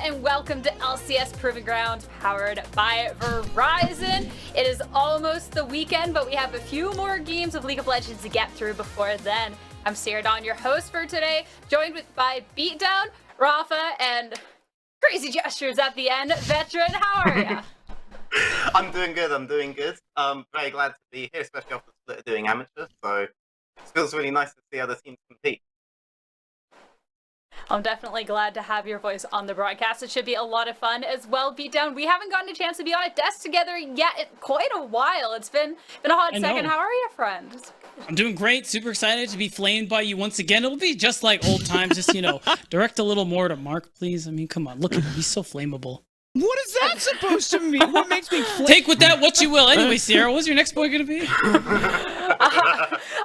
and welcome to LCS Proving Ground, powered by Verizon. It is almost the weekend, but we have a few more games of League of Legends to get through before then. I'm Sarah Dawn, your host for today, joined by Beatdown, Rafa, and crazy gestures at the end, Veteran. How are you? I'm doing good. Very glad to be here, especially after the split doing amateur. So it feels really nice to see other teams compete. I'm definitely glad to have your voice on the broadcast. It should be a lot of fun as well. Beatdown, we haven't gotten a chance to be on a desk together yet in quite a while. It's been a hot second. How are you, friend? I'm doing great. Super excited to be flamed by you once again. It'll be just like old times. Just, direct a little more to Mark, please. I mean, come on. Look at him. He's so flammable. What is that supposed to mean? What makes me Take with that what you will. Anyway, Sierra, what's your next boy going to be? I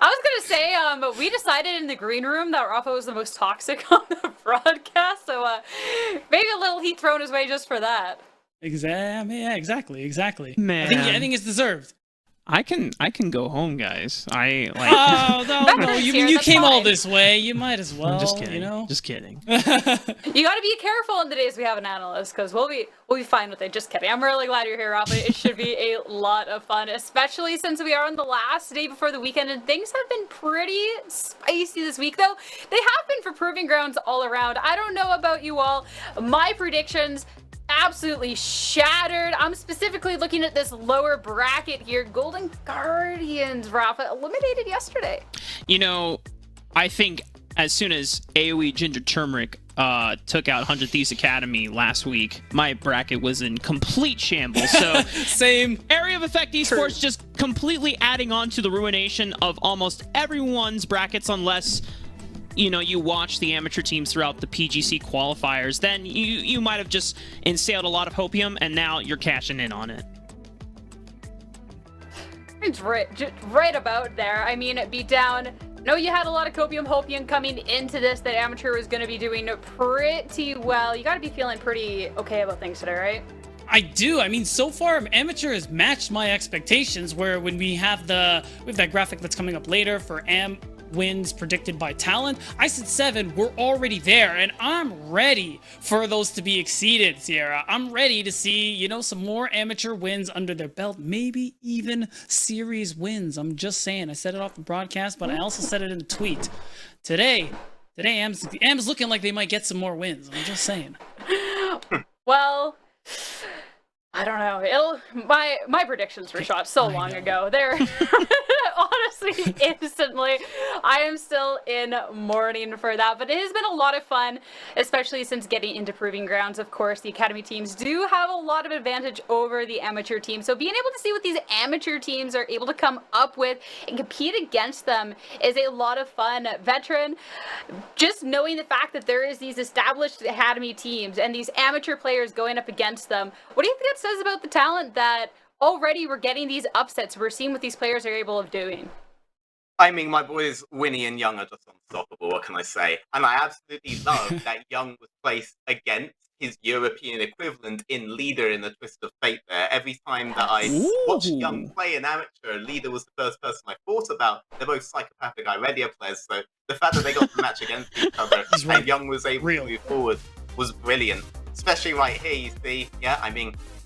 was going to say, we decided in the green room that Rafa was the most toxic on the broadcast, so maybe a little heat thrown his way just for that. Exactly. Man. I think it's deserved. I can go home, guys. Oh, no. You came all this way. You might as well. I'm just kidding. Just kidding. You got to be careful in the days we have an analyst, because we'll be fine with it. Just kidding. I'm really glad you're here, Rafa. It should be a lot of fun, especially since we are on the last day before the weekend, and things have been pretty spicy this week, though. They have been for Proving Grounds all around. I don't know about you all. My predictions absolutely shattered. I'm specifically looking at this lower bracket here. Golden Guardians, Rafa, eliminated yesterday. I think as soon as AoE Ginger Turmeric took out 100 Thieves Academy last week, my bracket was in complete shambles. So same. Area of Effect Esports just completely adding on to the ruination of almost everyone's brackets, unless you watch the amateur teams throughout the PGC qualifiers, then you might have just instilled a lot of hopium, and now you're cashing in on it. It's right about there. I mean, Beatdown, no, you had a lot of hopium coming into this, that amateur was going to be doing pretty well. You got to be feeling pretty okay about things today, right? I do. I mean, so far, amateur has matched my expectations, where when we have that graphic that's coming up later for wins predicted by talent, I said 7. We're already there, and I'm ready for those to be exceeded, Sierra. I'm ready to see, some more amateur wins under their belt, maybe even series wins. I'm just saying. I said it off the broadcast, but I also said it in a tweet. Today, AM's looking like they might get some more wins. I'm just saying. Well, I don't know. My predictions were shot so long ago. They're honestly instantly. I am still in mourning for that, but it has been a lot of fun, especially since getting into Proving Grounds. Of course, the academy teams do have a lot of advantage over the amateur teams, so being able to see what these amateur teams are able to come up with and compete against them is a lot of fun. Veteran, just knowing the fact that there is these established academy teams and these amateur players going up against them, what do you think that says about the talent that already we're getting these upsets? We're seeing what these players are able of doing. I mean, my boys Winnie and Young are just unstoppable, what can I say? And I absolutely love that Young was placed against his European equivalent in Leader in the Twist of Fate there. Every time that I watched Young play an amateur, Leader was the first person I thought about. They're both psychopathic Irelia players, so the fact that they got to match against each other and Young was able to move forward was brilliant. Especially right here, you see,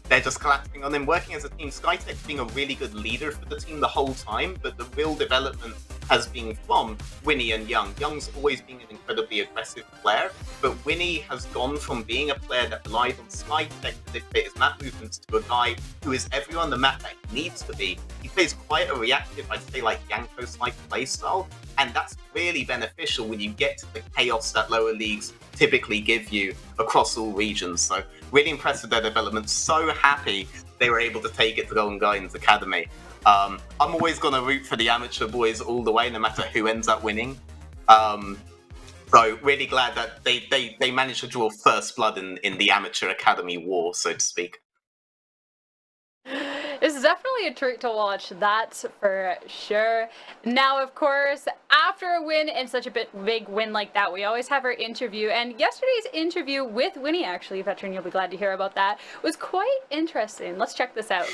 they're just collapsing on him, working as a team. Skytech being a really good leader for the team the whole time, but the real development has been from Winnie and Young. Young's always been an incredibly aggressive player, but Winnie has gone from being a player that relied on Skytech to dictate his map movements to a guy who is every on the map that he needs to be. He plays quite a reactive, I'd say, like Yanko-like playstyle, and that's really beneficial when you get to the chaos that lower leagues typically give you across all regions. So really impressed with their development. So happy they were able to take it to Golden Guardians Academy. I'm always going to root for the amateur boys all the way, no matter who ends up winning. So really glad that they managed to draw first blood in the amateur academy war, so to speak. It's definitely a treat to watch, that's for sure. Now, of course, after a win and such a big win like that, we always have our interview. And yesterday's interview with Winnie, actually, Veteran, you'll be glad to hear about that, was quite interesting. Let's check this out.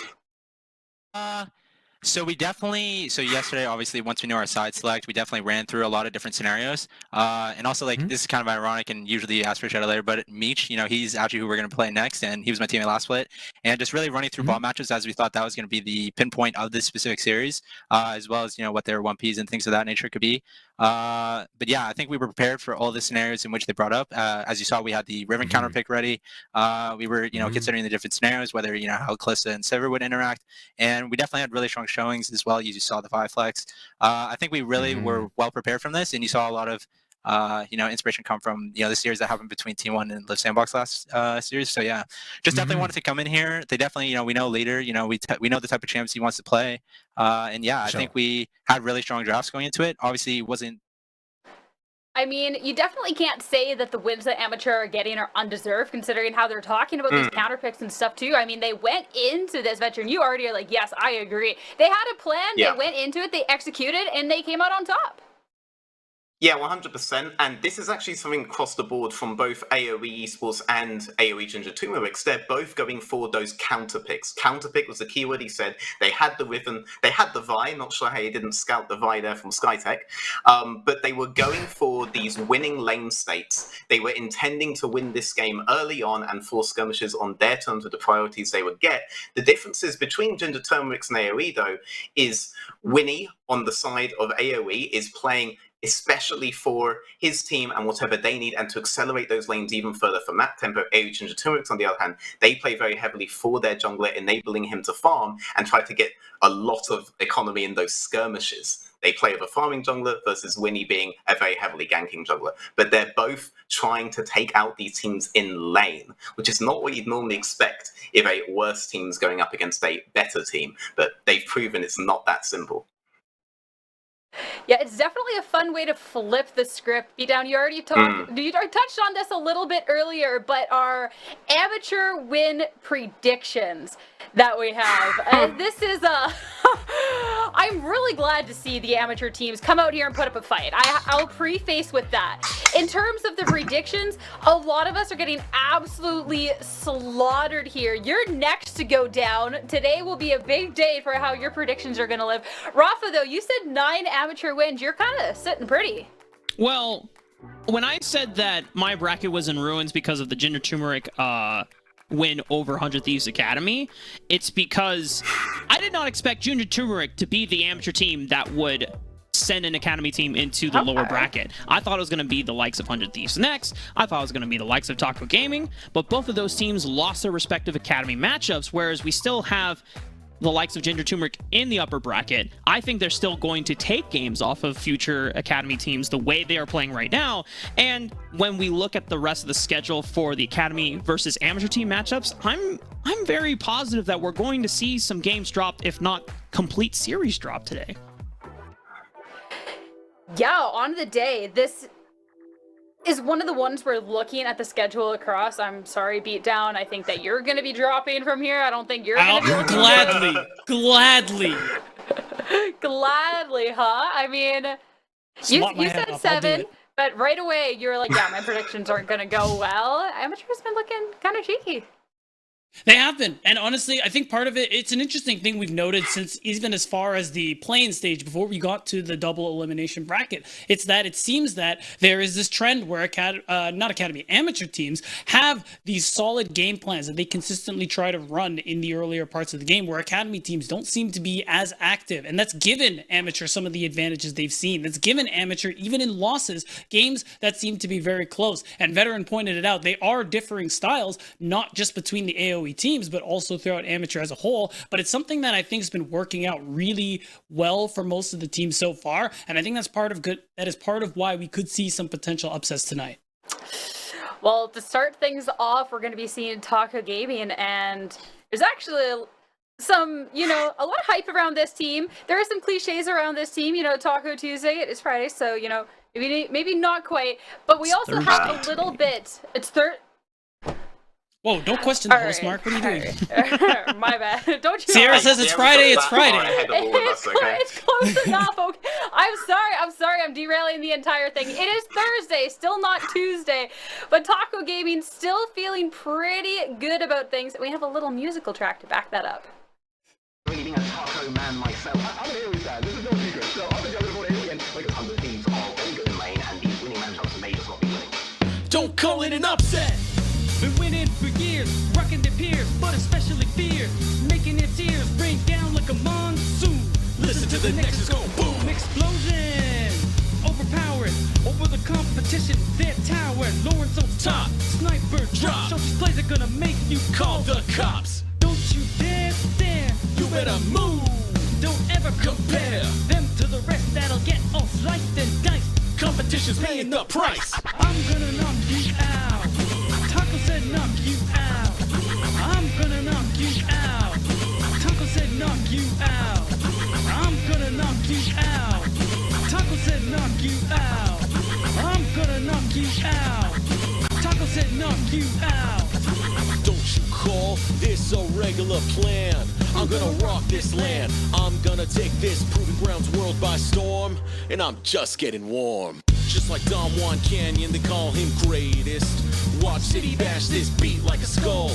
So we definitely, so yesterday, obviously, once we knew our side select, we definitely ran through a lot of different scenarios. And also, like, this is kind of ironic and usually ask for shadow later, but Meech, he's actually who we're going to play next, and he was my teammate last split. And just really running through ball matches as we thought that was going to be the pinpoint of this specific series, as well as, what their 1Ps and things of that nature could be. But yeah, I think we were prepared for all the scenarios in which they brought up. As you saw, we had the Riven counter pick ready. We were, considering the different scenarios, whether, how Kalista and Sever would interact. And we definitely had really strong showings as well. You saw the 5-flex. I think we really were well prepared from this, and you saw a lot of inspiration come from the series that happened between Team One and Live Sandbox last series. So yeah, just definitely wanted to come in here. They definitely we know later we know the type of champs he wants to play, and yeah, I think we had really strong drafts going into it. Obviously, it wasn't. I mean, you definitely can't say that the wins that Amateur are getting are undeserved, considering how they're talking about these counter picks and stuff too. I mean, they went into this venture, and you already are like, yes, I agree. They had a plan, they went into it, they executed, and they came out on top. Yeah, 100%. And this is actually something across the board from both AoE Esports and AoE Ginger Turmerics. They're both going for those counter picks. Counter pick was the keyword he said. They had the Riven, they had the Vi. Not sure how he didn't scout the Vi there from Skytech. But they were going for these winning lane states. They were intending to win this game early on and force skirmishes on their terms with the priorities they would get. The differences between Ginger Turmerics and AoE, though, is Winnie on the side of AoE is playing especially for his team and whatever they need, and to accelerate those lanes even further for map tempo. AoE and Turmerics, on the other hand, they play very heavily for their jungler, enabling him to farm and try to get a lot of economy in those skirmishes. They play with a farming jungler versus Winnie being a very heavily ganking jungler. But they're both trying to take out these teams in lane, which is not what you'd normally expect if a worse team's going up against a better team. But they've proven it's not that simple. Yeah, it's definitely a fun way to flip the script. Beatdown, you already touched on this a little bit earlier, but our amateur win predictions that we have. This is I'm really glad to see the amateur teams come out here and put up a fight. I'll preface with that. In terms of the predictions, a lot of us are getting absolutely slaughtered here. You're next to go down. Today will be a big day for how your predictions are going to live. Rafa, though, you said 9 amateur wins. You're kind of sitting pretty. Well, when I said that my bracket was in ruins because of the Ginger Turmeric win over 100 Thieves Academy, it's because I did not expect Ginger Turmeric to be the amateur team that would send an academy team into the lower bracket. I thought it was going to be the likes of 100 Thieves next. I thought it was going to be the likes of Taco Gaming, but both of those teams lost their respective academy matchups, whereas we still have the likes of Ginger Turmeric in the upper bracket. I think they're still going to take games off of future academy teams the way they are playing right now. And when we look at the rest of the schedule for the academy versus amateur team matchups, I'm very positive that we're going to see some games dropped, if not complete series drop today. Yeah, on the day, this is one of the ones we're looking at the schedule across. I'm sorry, Beatdown. I think that you're going to be dropping from here. I don't think you're going to be Gladly. Gladly, huh? I mean, you said 7, but right away you were like, yeah, my predictions aren't going to go well. Amateur's been looking kind of cheeky. They have been. And honestly, I think part of it, it's an interesting thing we've noted since even as far as the playing stage before we got to the double elimination bracket. It's that it seems that there is this trend where amateur teams have these solid game plans that they consistently try to run in the earlier parts of the game, where academy teams don't seem to be as active. And that's given amateur some of the advantages they've seen. That's given amateur, even in losses, games that seem to be very close. And Veteran pointed it out. They are differing styles, not just between the AoE teams, but also throughout amateur as a whole. But it's something that I think has been working out really well for most of the teams so far. And I think that's part of why we could see some potential upsets tonight. Well, to start things off, we're going to be seeing Taco Gaming, and there's actually some, a lot of hype around this team. There are some cliches around this team, Taco Tuesday, it's Friday, so, maybe not quite, but we also have a little bit, Whoa, don't question the host, Mark. What are you doing? My bad. Don't you Sierra says it's Friday, it's Friday. It's close enough, okay? I'm sorry, I'm derailing the entire thing. It is Thursday, still not Tuesday, but Taco Gaming still feeling pretty good about things. We have a little musical track to back that up. Taco Man myself. I'm an Aries fan, this is no secret. So I think I'm going to vote Aries again because 100 Thieves are very good in lane and these winning matchups may just not be winning. Don't call it an upset. Been winning for years, rocking their peers, but especially fear, making their tears rain down like a monsoon. Listen to the Nexus go boom. Explosion, overpowered, over the competition, their tower, Lawrence on top, sniper drop. So these plays are gonna make you Call the cops. Don't you dare stare, You better move. don't ever compare them to the rest, that'll get all sliced and diced. Competition's paying the price. I'm gonna knock you out. Taco said knock you out. I'm gonna knock you out. Taco said knock you out. I'm gonna knock you out. Taco said knock you out. I'm gonna knock you out. Taco said knock you out. Don't you call this a regular plan? I'm gonna rock this land. I'm gonna take this Proving Grounds world by storm. And I'm just getting warm. Just like Don Juan Canyon, they call him greatest. Watch City bash this beat like a skull.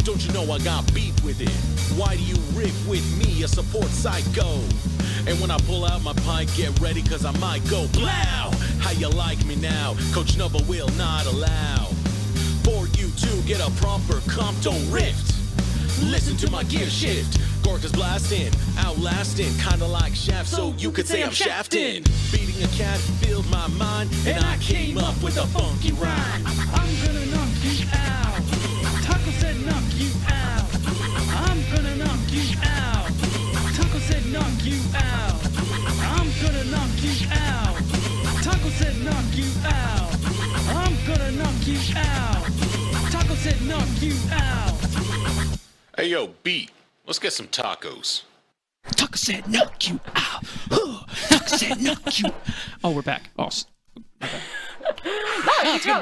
Don't you know I got beef with it? Why do you riff with me, a support psycho? And when I pull out my pike, get ready cause I might go blow. How you like me now? Coach Nova will not allow for you to get a proper comp, don't rift. Listen to my gear shift. Gorka's blasting, outlasting, kinda like Shaft, so you could say I'm shafting. Beating a cat filled my mind, and I came up with a funky rhyme. I'm gonna knock you out. Taco said knock you out. I'm gonna knock you out. Taco said knock you out. I'm gonna knock you out. Taco said knock you out. I'm gonna knock you out. Taco said knock you out. Hey yo, beat, let's get some tacos. Taco said knock you out. Taco said knock you. Oh, we're back. Oh,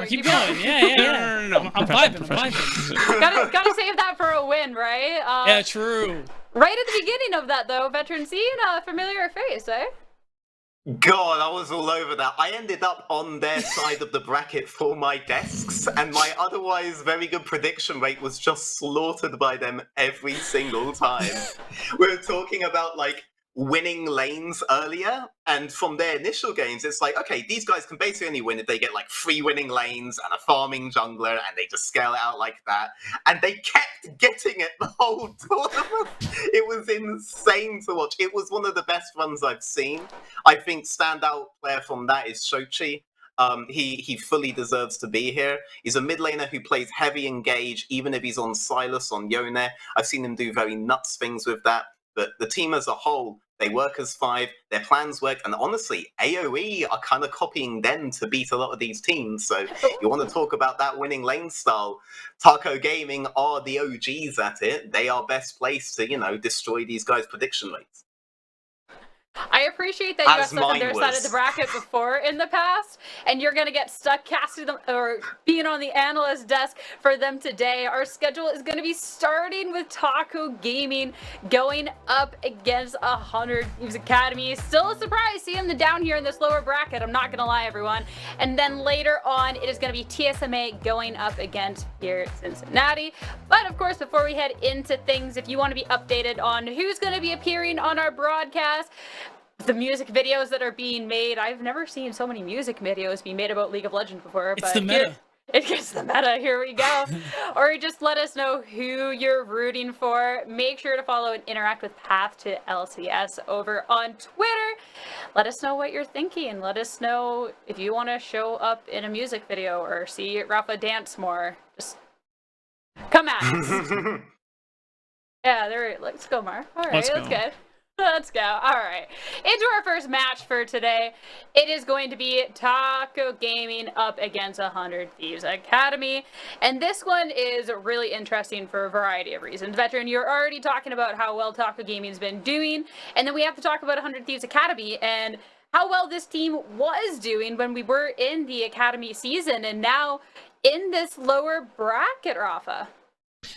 Keep going. Yeah. no. I'm vibing. Gotta save that for a win, right? Yeah, true. Right at the beginning of that, though, veteran scene, familiar face, eh? God, I was all over that. I ended up on their side of the bracket for my desks, and my otherwise very good prediction rate was just slaughtered by them every single time. We were talking about, like, winning lanes earlier, and from their initial games, it's like, okay, these guys can basically only win if they get, like, 3 winning lanes and a farming jungler, and they just scale it out like that. And they kept getting it the whole tournament. It was insane to watch. It was one of the best runs I've seen. I think standout player from that is Shochi. He fully deserves to be here. He's a mid laner who plays heavy engage, even if he's on Silas, on Yone. I've seen him do very nuts things with that. But the team as a whole, they work as 5, their plans work, and honestly, AoE are kind of copying them to beat a lot of these teams. So you want to talk about that winning lane style. Taco Gaming are the OGs at it. They are best placed to, destroy these guys' prediction rates. I appreciate that you got As stuck on their mine side of was. the bracket before in the past, and you're gonna get stuck casting them or being on the analyst desk for them today. Our schedule is gonna be starting with Taco Gaming going up against 100 Thieves Academy. Still a surprise seeing them down here in this lower bracket. I'm not gonna lie, everyone. And then later on, it is gonna be TSMA going up against here Cincinnati. But of course, before we head into things, if you want to be updated on who's gonna be appearing on our broadcast, the music videos that are being made. I've never seen so many music videos being made about League of Legends before. It's the meta. It gets the meta. Here we go. Or just let us know who you're rooting for. Make sure to follow and interact with Path to LCS over on Twitter. Let us know what you're thinking. Let us know if you want to show up in a music video or see Rafa dance more. Just come at us. Yeah, let's go, Mar. All right, let's go. Let's go. All right. Into our first match for today. It is going to be Taco Gaming up against 100 Thieves Academy. And this one is really interesting for a variety of reasons. Veteran, you're already talking about how well Taco Gaming's been doing. And then we have to talk about 100 Thieves Academy and how well this team was doing when we were in the Academy season and now in this lower bracket, Rafa.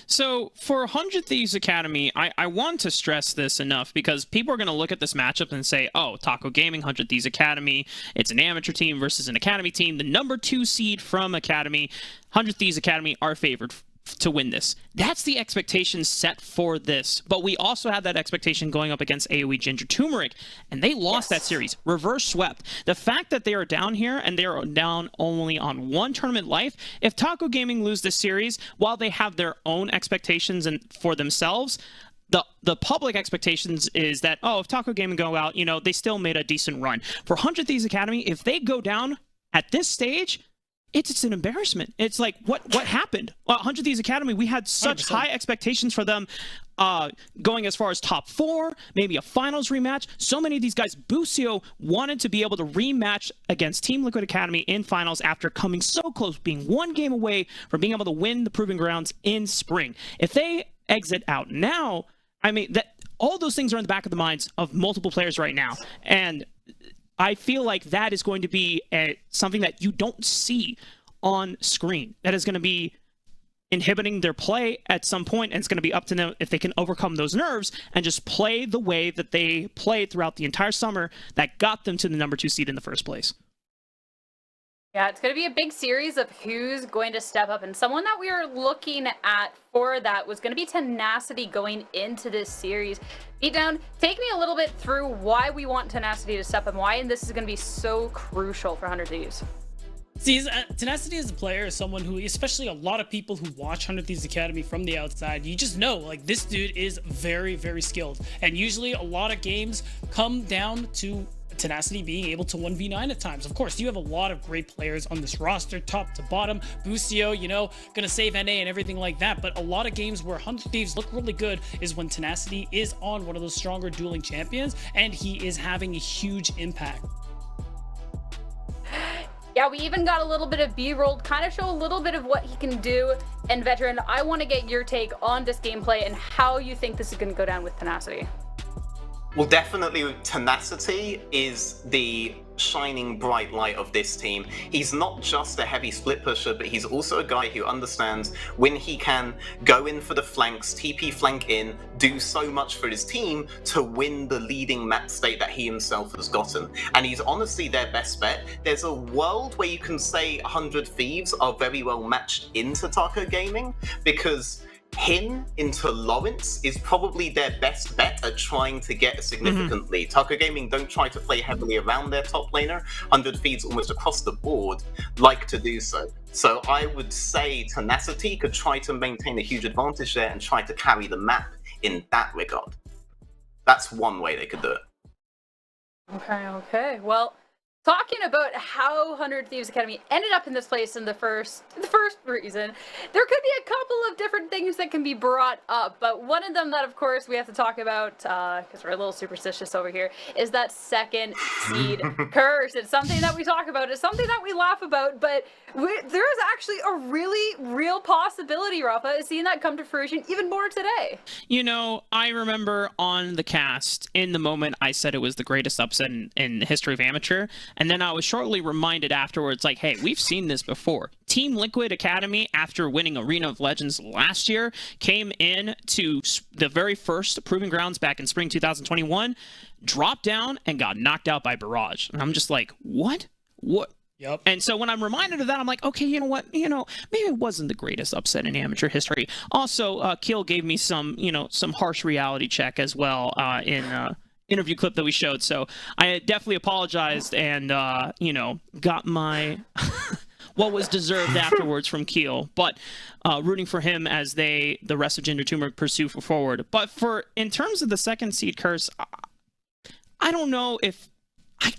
So for 100 Thieves Academy, I want to stress this enough because people are going to look at this matchup and say, oh, Taco Gaming, 100 Thieves Academy, it's an amateur team versus an Academy team. The number 2 seed from Academy, 100 Thieves Academy are favored to win this. That's the expectation set for this. But we also had that expectation going up against AoE Ginger Turmeric, and they lost that series. Reverse swept. The fact that they are down here and they are down only on one tournament life, if Taco Gaming lose this series, while they have their own expectations and for themselves, the public expectations is that, oh, if Taco Gaming go out, you know, they still made a decent run. For 100 Thieves Academy, if they go down at this stage, it's an embarrassment. It's like, what happened? 100 Thieves Academy, we had such 100%. high expectations for them going as far as top 4, maybe a finals rematch. So many of these guys, Busio wanted to be able to rematch against Team Liquid Academy in finals after coming so close, being one game away from being able to win the Proving Grounds in spring. If they exit out now, I mean, that all those things are in the back of the minds of multiple players right now. And I feel like that is going to be something that you don't see on screen. That is going to be inhibiting their play at some point, and it's going to be up to them if they can overcome those nerves and just play the way that they played throughout the entire summer that got them to the number 2 seed in the first place. Yeah, it's going to be a big series of who's going to step up. And someone that we were looking at for that was going to be Tenacity going into this series. Beatdown, take me a little bit through why we want Tenacity to step up and why this is going to be so crucial for 100 Thieves. See, Tenacity as a player is someone who, especially a lot of people who watch 100 Thieves Academy from the outside, you just know, like, this dude is very, very skilled. And usually a lot of games come down to Tenacity being able to 1v9 at times. Of course, you have a lot of great players on this roster, top to bottom. Busio, you know, gonna save NA and everything like that. But a lot of games where 100 Thieves look really good is when Tenacity is on one of those stronger dueling champions and he is having a huge impact. Yeah, we even got a little bit of B-roll, kind of show a little bit of what he can do. And Veteran, I want to get your take on this gameplay and how you think this is going to go down with Tenacity. Well, definitely Tenacity is the shining bright light of this team. He's not just a heavy split pusher, but he's also a guy who understands when he can go in for the flanks, TP flank in, do so much for his team to win the leading map state that he himself has gotten. And he's honestly their best bet. There's a world where you can say 100 Thieves are very well matched into Taco Gaming, because him into Lawrence is probably their best bet at trying to get a significant lead. Taco Gaming don't try to play heavily around their top laner. 100 Thieves almost across the board like to do so. So I would say Tenacity could try to maintain a huge advantage there and try to carry the map in that regard. That's one way they could do it. Okay. Well, talking about how 100 Thieves Academy ended up in this place in the first reason, there could be a couple of different things that can be brought up, but one of them that, of course, we have to talk about, because we're a little superstitious over here, is that second seed curse. It's something that we talk about, it's something that we laugh about, but there is actually a really real possibility, Rafa, of seeing that come to fruition even more today. You know, I remember on the cast, in the moment, I said it was the greatest upset in the history of amateur. And then I was shortly reminded afterwards, like, hey, we've seen this before. Team Liquid Academy, after winning Arena of Legends last year, came in to the very first Proving Grounds back in spring 2021, dropped down, and got knocked out by Barrage. And I'm just like, what? What? Yep. And so when I'm reminded of that, I'm like, okay, you know what? You know, maybe it wasn't the greatest upset in amateur history. Also, Kill gave me some harsh reality check as well in interview clip that we showed. So I definitely apologized and, got my what was deserved afterwards from Keel. But rooting for him as the rest of Ginger Turmeric pursue forward. But in terms of the second seed curse, I don't know if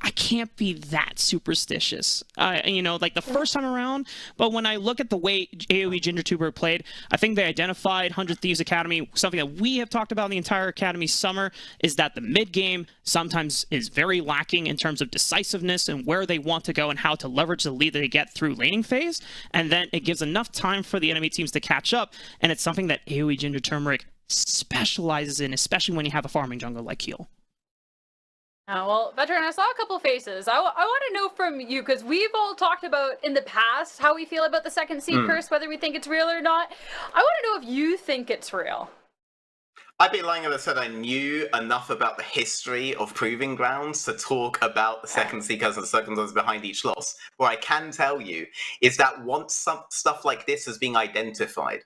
I can't be that superstitious, like the first time around. But when I look at the way AoE Ginger Turmeric played, I think they identified 100 Thieves Academy. Something that we have talked about the entire Academy summer is that the mid game sometimes is very lacking in terms of decisiveness and where they want to go and how to leverage the lead that they get through laning phase. And then it gives enough time for the enemy teams to catch up. And it's something that AoE Ginger Turmeric specializes in, especially when you have a farming jungle like Keel. Well, Veteran, I saw a couple faces. I want to know from you, because we've all talked about in the past how we feel about the second seed curse, whether we think it's real or not. I want to know if you think it's real. I'd be lying if I said I knew enough about the history of Proving Grounds to talk about the second seekers and the circumstances behind each loss. What I can tell you is that once some stuff like this is being identified,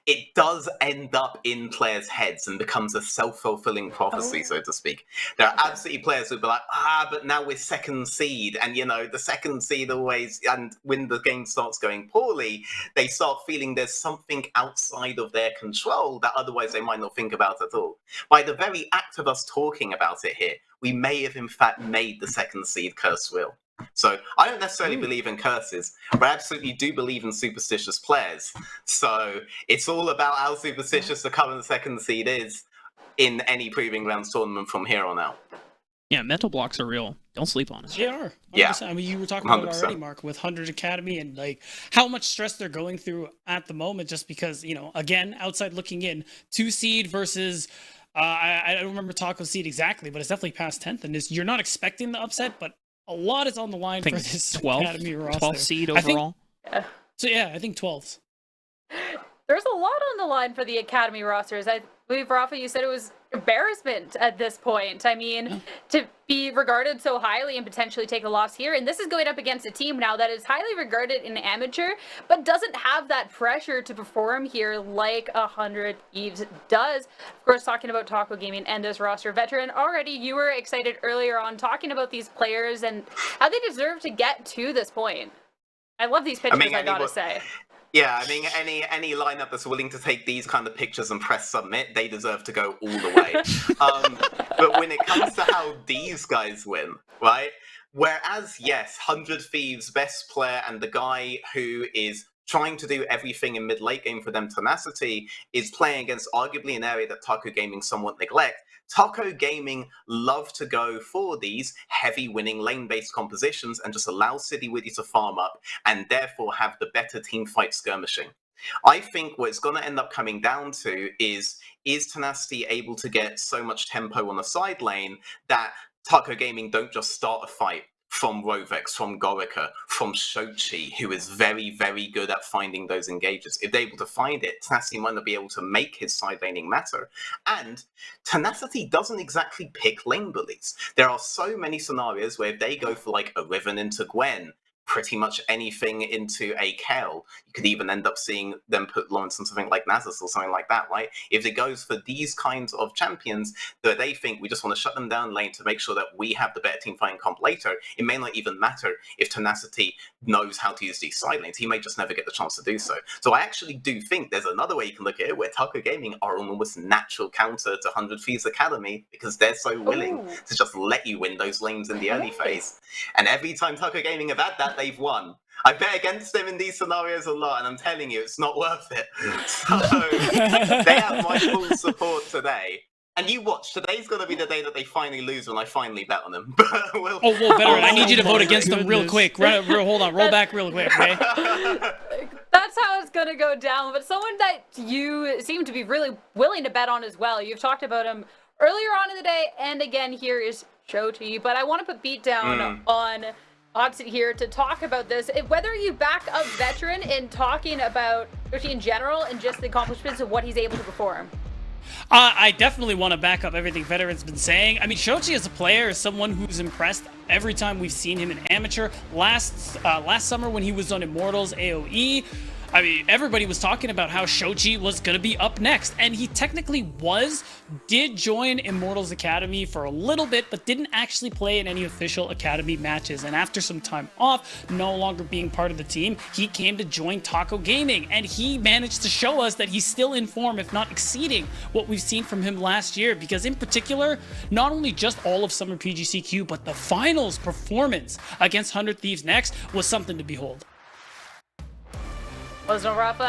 it does end up in players' heads and becomes a self-fulfilling prophecy, so to speak. There are absolutely players who'll be like, but now we're second seed, and the second seed always, and when the game starts going poorly, they start feeling there's something outside of their control that otherwise they might not think about at all. By the very act of us talking about it here, we may have in fact made the second seed curse real. So I don't necessarily believe in curses, but I absolutely do believe in superstitious players. So it's all about how superstitious the current second seed is in any Proving Grounds tournament from here on out. Yeah, mental blocks are real. Don't sleep on it. They are. 100%. Yeah. I mean, you were talking about it 100%. already, Mark, with 100 Academy and like how much stress they're going through at the moment, just because, again, outside looking in, 2 seed versus, I don't remember Taco seed exactly, but it's definitely past 10th. And you're not expecting the upset, but a lot is on the line for this Academy roster. 12th seed overall. I think 12th. There's a lot on the line for the Academy rosters. I believe, Rafa, you said it was embarrassment at this point. I mean, to be regarded so highly and potentially take a loss here, and this is going up against a team now that is highly regarded in amateur, but doesn't have that pressure to perform here like 100 Thieves does. Of course, talking about Taco Gaming and this roster veteran, already you were excited earlier on talking about these players and how they deserve to get to this point. I love these pictures, I gotta say. Yeah, I mean, any lineup that's willing to take these kind of pictures and press submit, they deserve to go all the way. But when it comes to how these guys win, right? Whereas, yes, 100 Thieves, best player, and the guy who is trying to do everything in mid-late game for them, Tenacity, is playing against arguably an area that Taco Gaming somewhat neglect. Taco Gaming love to go for these heavy winning lane-based compositions and just allow City Witty to farm up and therefore have the better team fight skirmishing. I think what it's going to end up coming down to is Tenacity able to get so much tempo on the side lane that Taco Gaming don't just start a fight from Rovex, from Gorica, from Shochi, who is very, very good at finding those engages. If they're able to find it, Tenacity might not be able to make his side laning matter. And Tenacity doesn't exactly pick lane bullies. There are so many scenarios where if they go for like a Riven into Gwen, pretty much anything into a Kel, you could even end up seeing them put Lawrence on something like Nasus or something like that, right? If it goes for these kinds of champions that they think we just want to shut them down lane to make sure that we have the better team fighting comp later, it may not even matter if Tenacity knows how to use these side lanes. He may just never get the chance to do so. So I actually do think there's another way you can look at it where Taco Gaming are an almost natural counter to 100 Thieves Academy because they're so willing to just let you win those lanes in the early phase. And every time Taco Gaming have had that, they've won. I bet against them in these scenarios a lot, and I'm telling you, it's not worth it. So they have my full support today. And you watch, today's going to be the day that they finally lose when I finally bet on them. Well, veteran, I need you to vote against them real quick. Hold on, roll back real quick, okay? That's how it's going to go down. But someone that you seem to be really willing to bet on as well. You've talked about him earlier on in the day, and again here is Shochi. But I want to put beat down on Oddsy here to talk about this. Whether you back up veteran in talking about Shochi in general and just the accomplishments of what he's able to perform. I definitely want to back up everything Veteran's been saying. I mean, Shochi as a player is someone who's impressed every time we've seen him in amateur. Last summer when he was on Immortals AOE, I mean, everybody was talking about how Shochi was going to be up next, and he technically did join Immortals Academy for a little bit, but didn't actually play in any official Academy matches. And after some time off, no longer being part of the team, he came to join Taco Gaming, and he managed to show us that he's still in form, if not exceeding what we've seen from him last year, because in particular, not only just all of Summer PGCQ, but the finals performance against 100 Thieves next was something to behold. No, Rafa,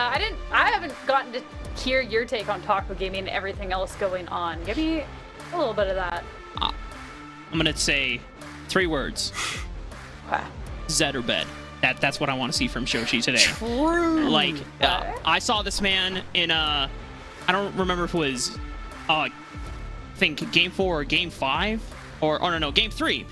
I haven't gotten to hear your take on Taco Gaming and everything else going on. Give me a little bit of that. I'm gonna say 3 words. Okay. Zed or bed. That's what I want to see from Shochi today. True. Like, I saw this man in I don't remember if it was, I think game 4 or game 5, or no, game 3.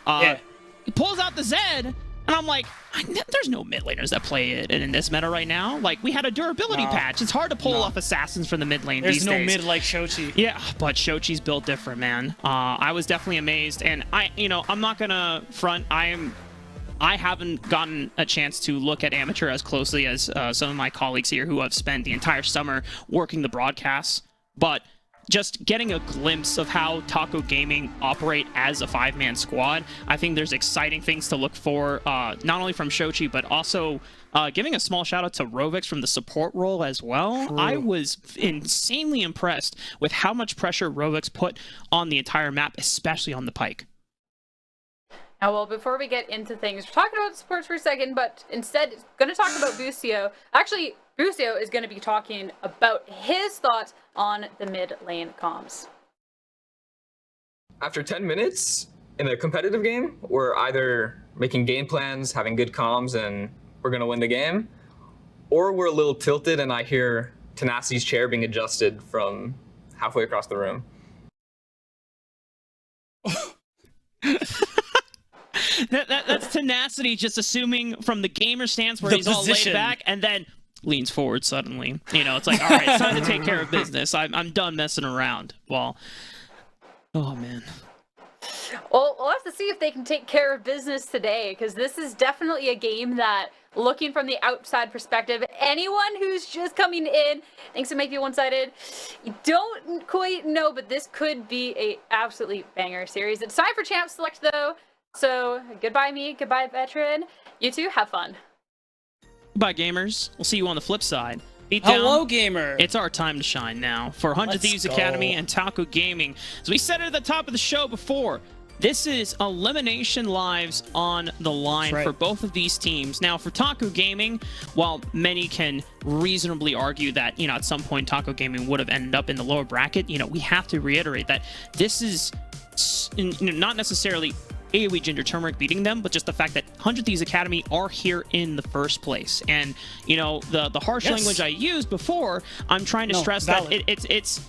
Yeah. He pulls out the Zed, And I'm like, there's no mid laners that play it in this meta right now. Like, we had a durability patch. It's hard to pull off assassins from the mid lane There's these no days. mid like Shochi. Yeah, but Shochi's built different, man. I was definitely amazed, and I'm not gonna front. I haven't gotten a chance to look at Amateur as closely as some of my colleagues here who have spent the entire summer working the broadcasts, but just getting a glimpse of how Taco Gaming operate as a 5-man squad, I think there's exciting things to look for, not only from Shochi, but also giving a small shout out to Rovix from the support role as well. True. I was insanely impressed with how much pressure Rovix put on the entire map, especially on the Pike. Now, well, before we get into things, we're talking about sports for a second, but instead, going to talk about Busio. Actually, Busio is going to be talking about his thoughts on the mid lane comms. After 10 minutes in a competitive game, we're either making game plans, having good comms, and we're going to win the game, or we're a little tilted and I hear Tenacity's chair being adjusted from halfway across the room. That's Tenacity just assuming from the gamer stance where he's all laid back and then leans forward suddenly. It's like, all right, it's time to take care of business. I'm done messing around. Well, oh man. Well, we'll have to see if they can take care of business today, because this is definitely a game that, looking from the outside perspective, anyone who's just coming in thinks it might be one-sided. You don't quite know, but this could be a absolutely banger series. It's time for Champ Select, though. So, goodbye me, goodbye veteran. You two, have fun. Goodbye, gamers. We'll see you on the flip side. Hello, gamer. It's our time to shine now for 100 Thieves Academy and Taco Gaming. As we said it at the top of the show before, this is elimination lives on the line for both of these teams. Now, for Taco Gaming, while many can reasonably argue that, at some point Taco Gaming would have ended up in the lower bracket, we have to reiterate that this is not necessarily AoE Ginger Turmeric beating them, but just the fact that 100 Thieves Academy are here in the first place. And, the harsh language I used before, I'm trying to stress valid. That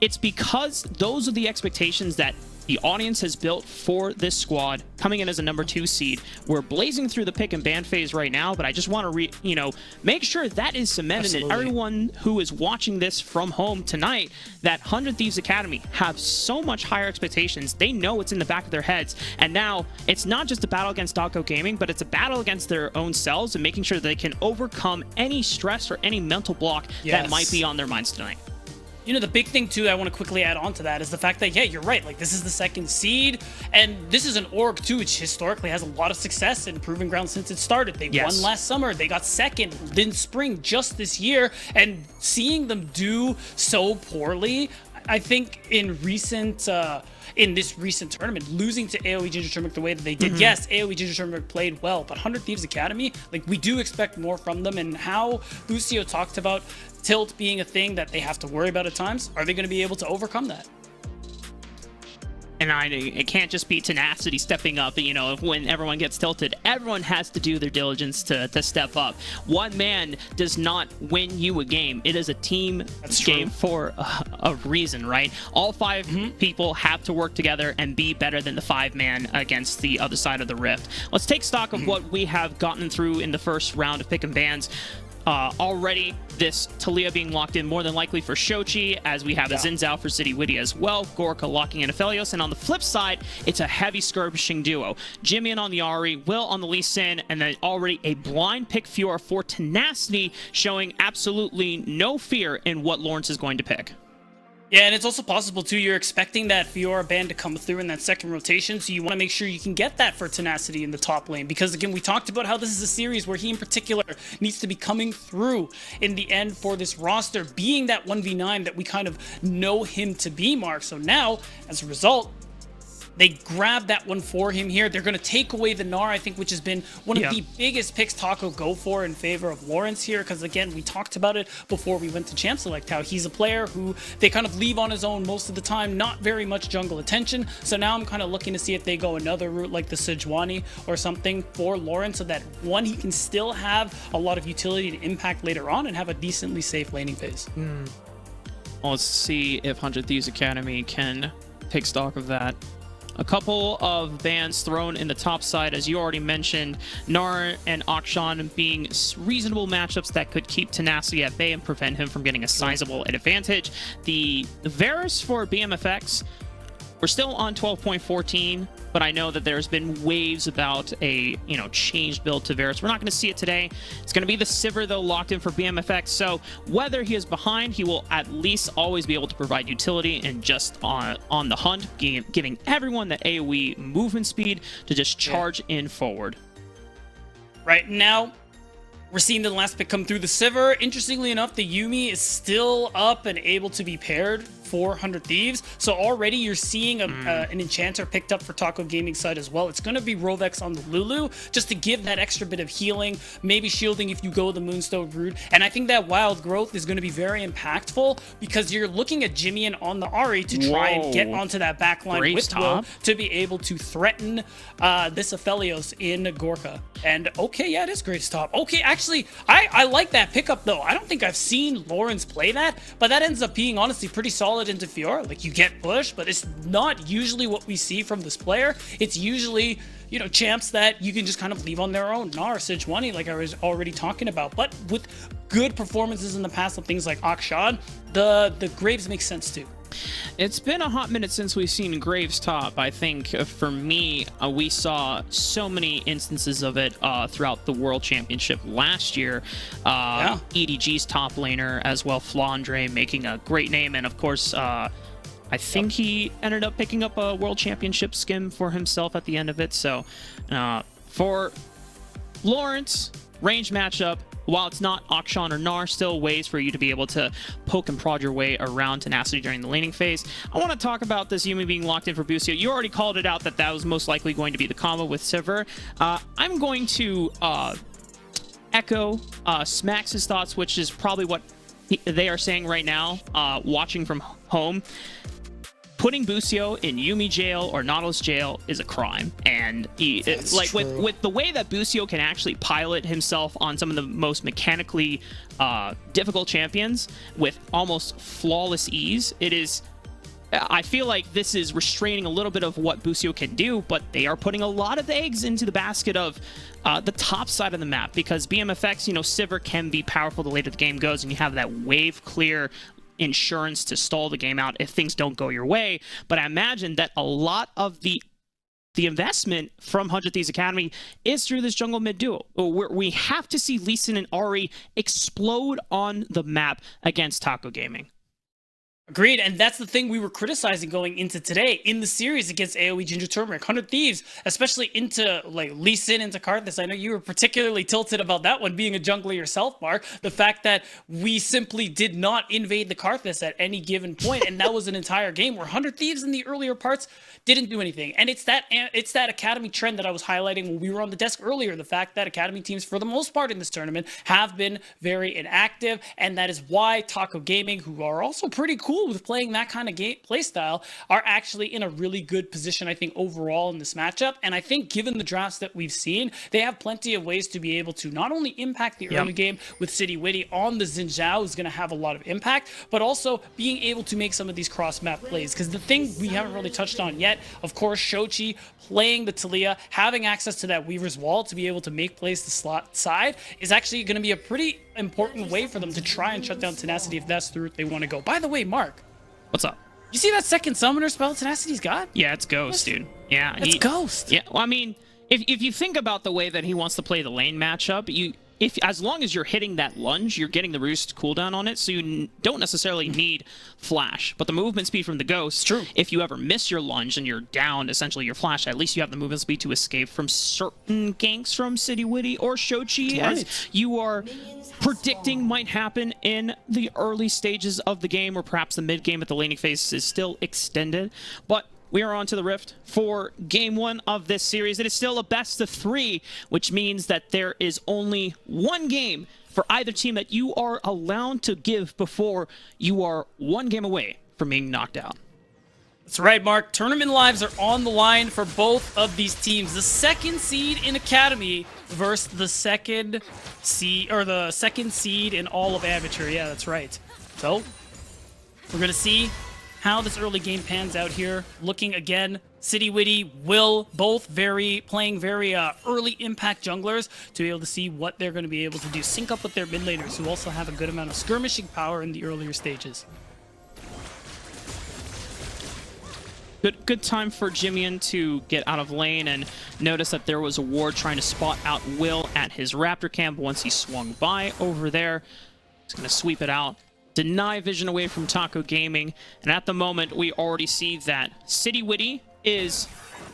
it's because those are the expectations that the audience has built for this squad coming in as a number 2 seed. We're blazing through the pick and ban phase right now, but I just want to make sure that is cemented in everyone who is watching this from home tonight, that 100 Thieves Academy have so much higher expectations. They know it's in the back of their heads, and now it's not just a battle against Taco Gaming, but it's a battle against their own selves and making sure they can overcome any stress or any mental block that might be on their minds tonight. The big thing, too, I want to quickly add on to that is the fact that, yeah, you're right. Like, this is the second seed, and this is an org, too, which historically has a lot of success in Proving Ground since it started. They won last summer. They got second in spring just this year, and seeing them do so poorly, I think in this recent tournament, losing to AoE Ginger Turmeric the way that they did. Yes, AoE Ginger Turmeric played well, but 100 Thieves Academy, we do expect more from them, and how Lucio talked about tilt being a thing that they have to worry about at times. Are they going to be able to overcome that? And it can't just be Tenacity stepping up, when everyone gets tilted. Everyone has to do their diligence to step up. One man does not win you a game. It is a team game for a reason, right? All 5 people have to work together and be better than the 5-man against the other side of the rift. Let's take stock of what we have gotten through in the first round of pick and bans. Already, this Talia being locked in more than likely for Shochi, as we have a Zinzao for City Witty as well, Gorka locking in Aphelios, and on the flip side, it's a heavy skirmishing duo. Jimmy on the Ahri, Will on the Lee Sin, and then already a blind pick Fiora for Tenacity, showing absolutely no fear in what Lawrence is going to pick. Yeah, and it's also possible, too, you're expecting that Fiora ban to come through in that second rotation, so you want to make sure you can get that for Tenacity in the top lane, because, again, we talked about how this is a series where he, in particular, needs to be coming through in the end for this roster, being that 1v9 that we kind of know him to be, Mark. So now, as a result, they grab that one for him here. They're going to take away the Gnar, I think, which has been one of the biggest picks Taco go for in favor of Lawrence here, because, again, we talked about it before we went to Champ Select, how he's a player who they kind of leave on his own most of the time, not very much jungle attention. So now I'm kind of looking to see if they go another route like the Sejuani or something for Lawrence, so that, one, he can still have a lot of utility to impact later on and have a decently safe laning phase. Well, let's see if 100 Thieves Academy can take stock of that. A couple of bans thrown in the top side, as you already mentioned. Gnar and Akshan being reasonable matchups that could keep Tenacity at bay and prevent him from getting a sizable advantage. The Varus for BMFX, we're still on 12.14, but I know that there's been waves about a, changed build to Varus. We're not going to see it today. It's going to be the Sivir, though, locked in for BMFX. So whether he is behind, he will at least always be able to provide utility and just on the hunt, giving everyone that AoE movement speed to just charge in forward. Right now, we're seeing the last pick come through the Sivir. Interestingly enough, the Yuumi is still up and able to be paired for 100 Thieves. So already you're seeing an enchanter picked up for Taco Gaming side as well. It's going to be Rovex on the Lulu just to give that extra bit of healing, maybe shielding if you go the Moonstone route. And I think that wild growth is going to be very impactful because you're looking at Jimmy on the Ahri to try and get onto that backline Graves with Will to be able to threaten this Aphelios in Gorka. And okay, yeah, it is Graves top. Okay, actually, I like that pickup though. I don't think I've seen Lawrence play that, but that ends up being honestly pretty solid into Fiora. Like, you get pushed, but it's not usually what we see from this player. It's usually, champs that you can just kind of leave on their own. Gnar, Sejuani, like I was already talking about. But with good performances in the past of things like Akshan, the Graves make sense too. It's been a hot minute since we've seen Graves top. I think for me, we saw so many instances of it throughout the World Championship last year. EDG's top laner as well, Flandre making a great name. And of course, I think he ended up picking up a World Championship skin for himself at the end of it. So for Lawrence, range matchup, while it's not Akshan or Gnar, still ways for you to be able to poke and prod your way around Tenacity during the laning phase. I want to talk about this Yuumi being locked in for Busio. You already called it out that was most likely going to be the combo with Sivir. I'm going to echo Smax's thoughts, which is probably what they are saying right now, watching from home. Putting Busio in Yuumi jail or Nautilus jail is a crime, and with the way that Busio can actually pilot himself on some of the most mechanically difficult champions with almost flawless ease, I feel like this is restraining a little bit of what Busio can do, but they are putting a lot of eggs into the basket of the top side of the map, because BMFX, Sivir can be powerful the later the game goes, and you have that wave clear insurance to stall the game out if things don't go your way. But I imagine that a lot of the investment from 100 Thieves Academy is through this jungle mid duo. We have to see Lee Sin and Ahri explode on the map against Taco Gaming. Agreed, and that's the thing we were criticizing going into today in the series against AoE Ginger Turmeric. 100 Thieves, especially into Lee Sin, into Karthus. I know you were particularly tilted about that one, being a jungler yourself, Mark. The fact that we simply did not invade the Karthus at any given point, and that was an entire game where 100 Thieves in the earlier parts didn't do anything. And it's that Academy trend that I was highlighting when we were on the desk earlier. The fact that Academy teams, for the most part in this tournament, have been very inactive, and that is why Taco Gaming, who are also pretty cool with playing that kind of play style, are actually in a really good position, I think, overall in this matchup. And I think given the drafts that we've seen, they have plenty of ways to be able to not only impact the early game with City Witty on the Xin Zhao, who's going to have a lot of impact, but also being able to make some of these cross-map plays. Because the thing we haven't really touched on yet, of course, Shochi playing the Talia, having access to that Weaver's Wall to be able to make plays to slot side, is actually going to be a pretty important way for them to try and shut down Tenacity if that's the route they want to go. By the way, Mark, what's up? You see that second summoner spell Tenacity's got? Yeah, it's Ghost, dude. Yeah, it's Ghost. Yeah, well, I mean, if you think about the way that he wants to play the lane matchup, as long as you're hitting that lunge, you're getting the roost cooldown on it, so you don't necessarily need flash. But the movement speed from the Ghost, true. If you ever miss your lunge and you're down essentially your flash, at least you have the movement speed to escape from certain ganks from City Witty or Shochi, as you are predicting might happen in the early stages of the game, or perhaps the mid game if the laning phase is still extended. But we are on to the Rift for Game 1 of this series. It is still a best of 3, which means that there is only one game for either team that you are allowed to give before you are one game away from being knocked out. That's right, Mark. Tournament lives are on the line for both of these teams. The second seed in Academy versus the second seed in all of Amateur. Yeah, that's right. So we're gonna see how this early game pans out here. Looking again City Witty, Will, both playing very early impact junglers to be able to see what they're going to be able to do. Sync up with their mid laners who also have a good amount of skirmishing power in the earlier stages. Good time for Jimian to get out of lane and notice that there was a ward trying to spot out Will at his Raptor camp once he swung by over there. He's going to sweep it out, deny vision away from Taco Gaming, and at the moment we already see that City Witty is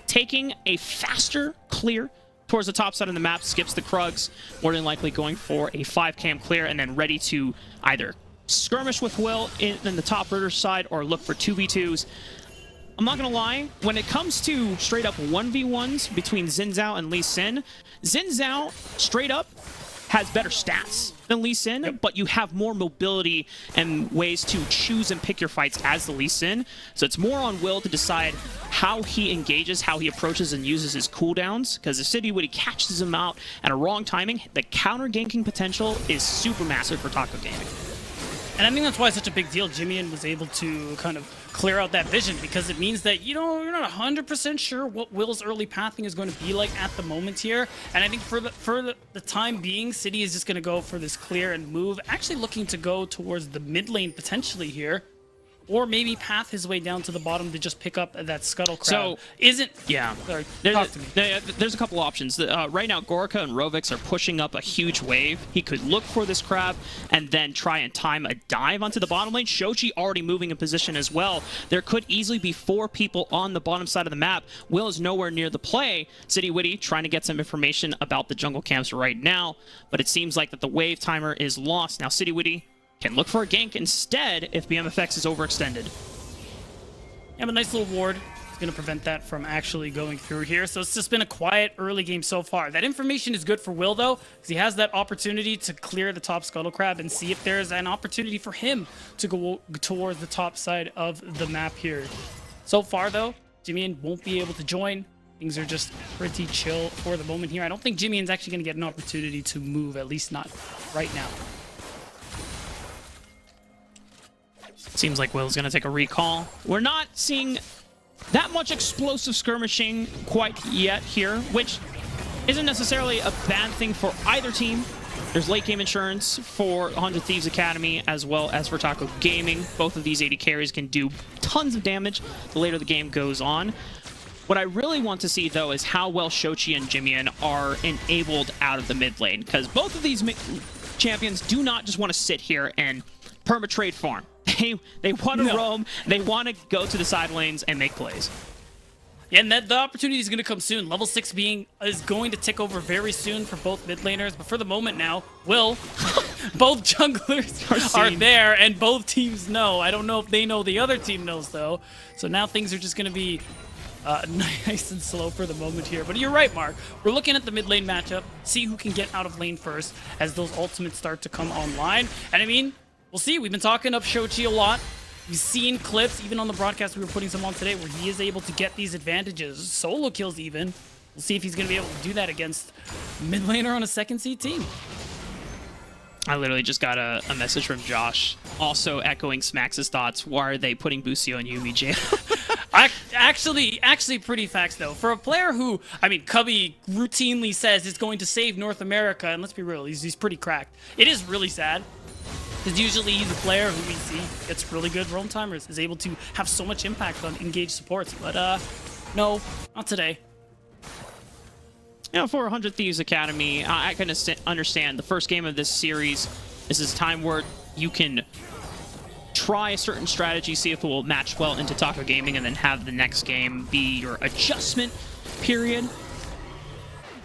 taking a faster clear towards the top side of the map, skips the Krugs, more than likely going for a 5-cam clear and then ready to either skirmish with Will in the top Ritter side or look for 2v2s. I'm not gonna lie, when it comes to straight up 1v1s between Xin Zhao and Lee Sin, Xin Zhao straight up has better stats than Lee Sin, but you have more mobility and ways to choose and pick your fights as the Lee Sin. So it's more on Will to decide how he engages, how he approaches and uses his cooldowns, because if City Witty catches him out at a wrong timing, the counter ganking potential is super massive for Taco Gaming. And I think that's why it's such a big deal Jimian was able to kind of clear out that vision, because it means that, you know, you're not 100% sure what Will's early pathing is going to be like at the moment here. And I think for the time being, City is just going to go for this clear and move, actually looking to go towards the mid lane potentially here. Or maybe path his way down to the bottom to just pick up that Scuttle Crab. So, yeah. Sorry, There's a couple options. Right now, Gorka and Rovix are pushing up a huge wave. He could look for this crab and then try and time a dive onto the bottom lane. Shochi already moving in position as well. There could easily be 4 people on the bottom side of the map. Will is nowhere near the play. City Witty trying to get some information about the jungle camps right now, but it seems like that the wave timer is lost. Now, City Witty can look for a gank instead if BMFX is overextended. Yeah, but nice little ward. It's going to prevent that from actually going through here. So it's just been a quiet early game so far. That information is good for Will, though, because he has that opportunity to clear the top Scuttle Crab and see if there's an opportunity for him to go towards the top side of the map here. So far, though, Jimian won't be able to join. Things are just pretty chill for the moment here. I don't think Jimian's actually going to get an opportunity to move, at least not right now. Seems like Will's going to take a recall. We're not seeing that much explosive skirmishing quite yet here, which isn't necessarily a bad thing for either team. There's late game insurance for 100 Thieves Academy as well as for Taco Gaming. Both of these 80 carries can do tons of damage the later the game goes on. What I really want to see, though, is how well Shochi and Jimian are enabled out of the mid lane, because both of these champions do not just want to sit here and perma-trade farm. They want to roam, they want to go to the side lanes and make plays. Yeah, and the opportunity is going to come soon. Level 6 is going to tick over very soon for both mid laners, but for the moment now, Will, both junglers are there, and both teams know. I don't know if they know the other team knows, though. So now things are just going to be nice and slow for the moment here. But you're right, Mark. We're looking at the mid lane matchup, see who can get out of lane first as those ultimates start to come online. And I mean, we'll see. We've been talking up Shochi a lot. We've seen clips, even on the broadcast we were putting some on today, where he is able to get these advantages, solo kills even. We'll see if he's going to be able to do that against mid laner on a second seed team. I literally just got a message from Josh, also echoing Smax's thoughts. Why are they putting Busio and Yumi jail? Actually pretty facts, though. For a player who, I mean, Cubby routinely says is going to save North America, and let's be real, he's pretty cracked. It is really sad. Because usually he's a player who we see gets really good roam timers, is able to have so much impact on engaged supports. But no, not today. You know, for 100 Thieves Academy, I can understand the first game of this series. This is a time where you can try a certain strategy, see if it will match well into Taco Gaming, and then have the next game be your adjustment period.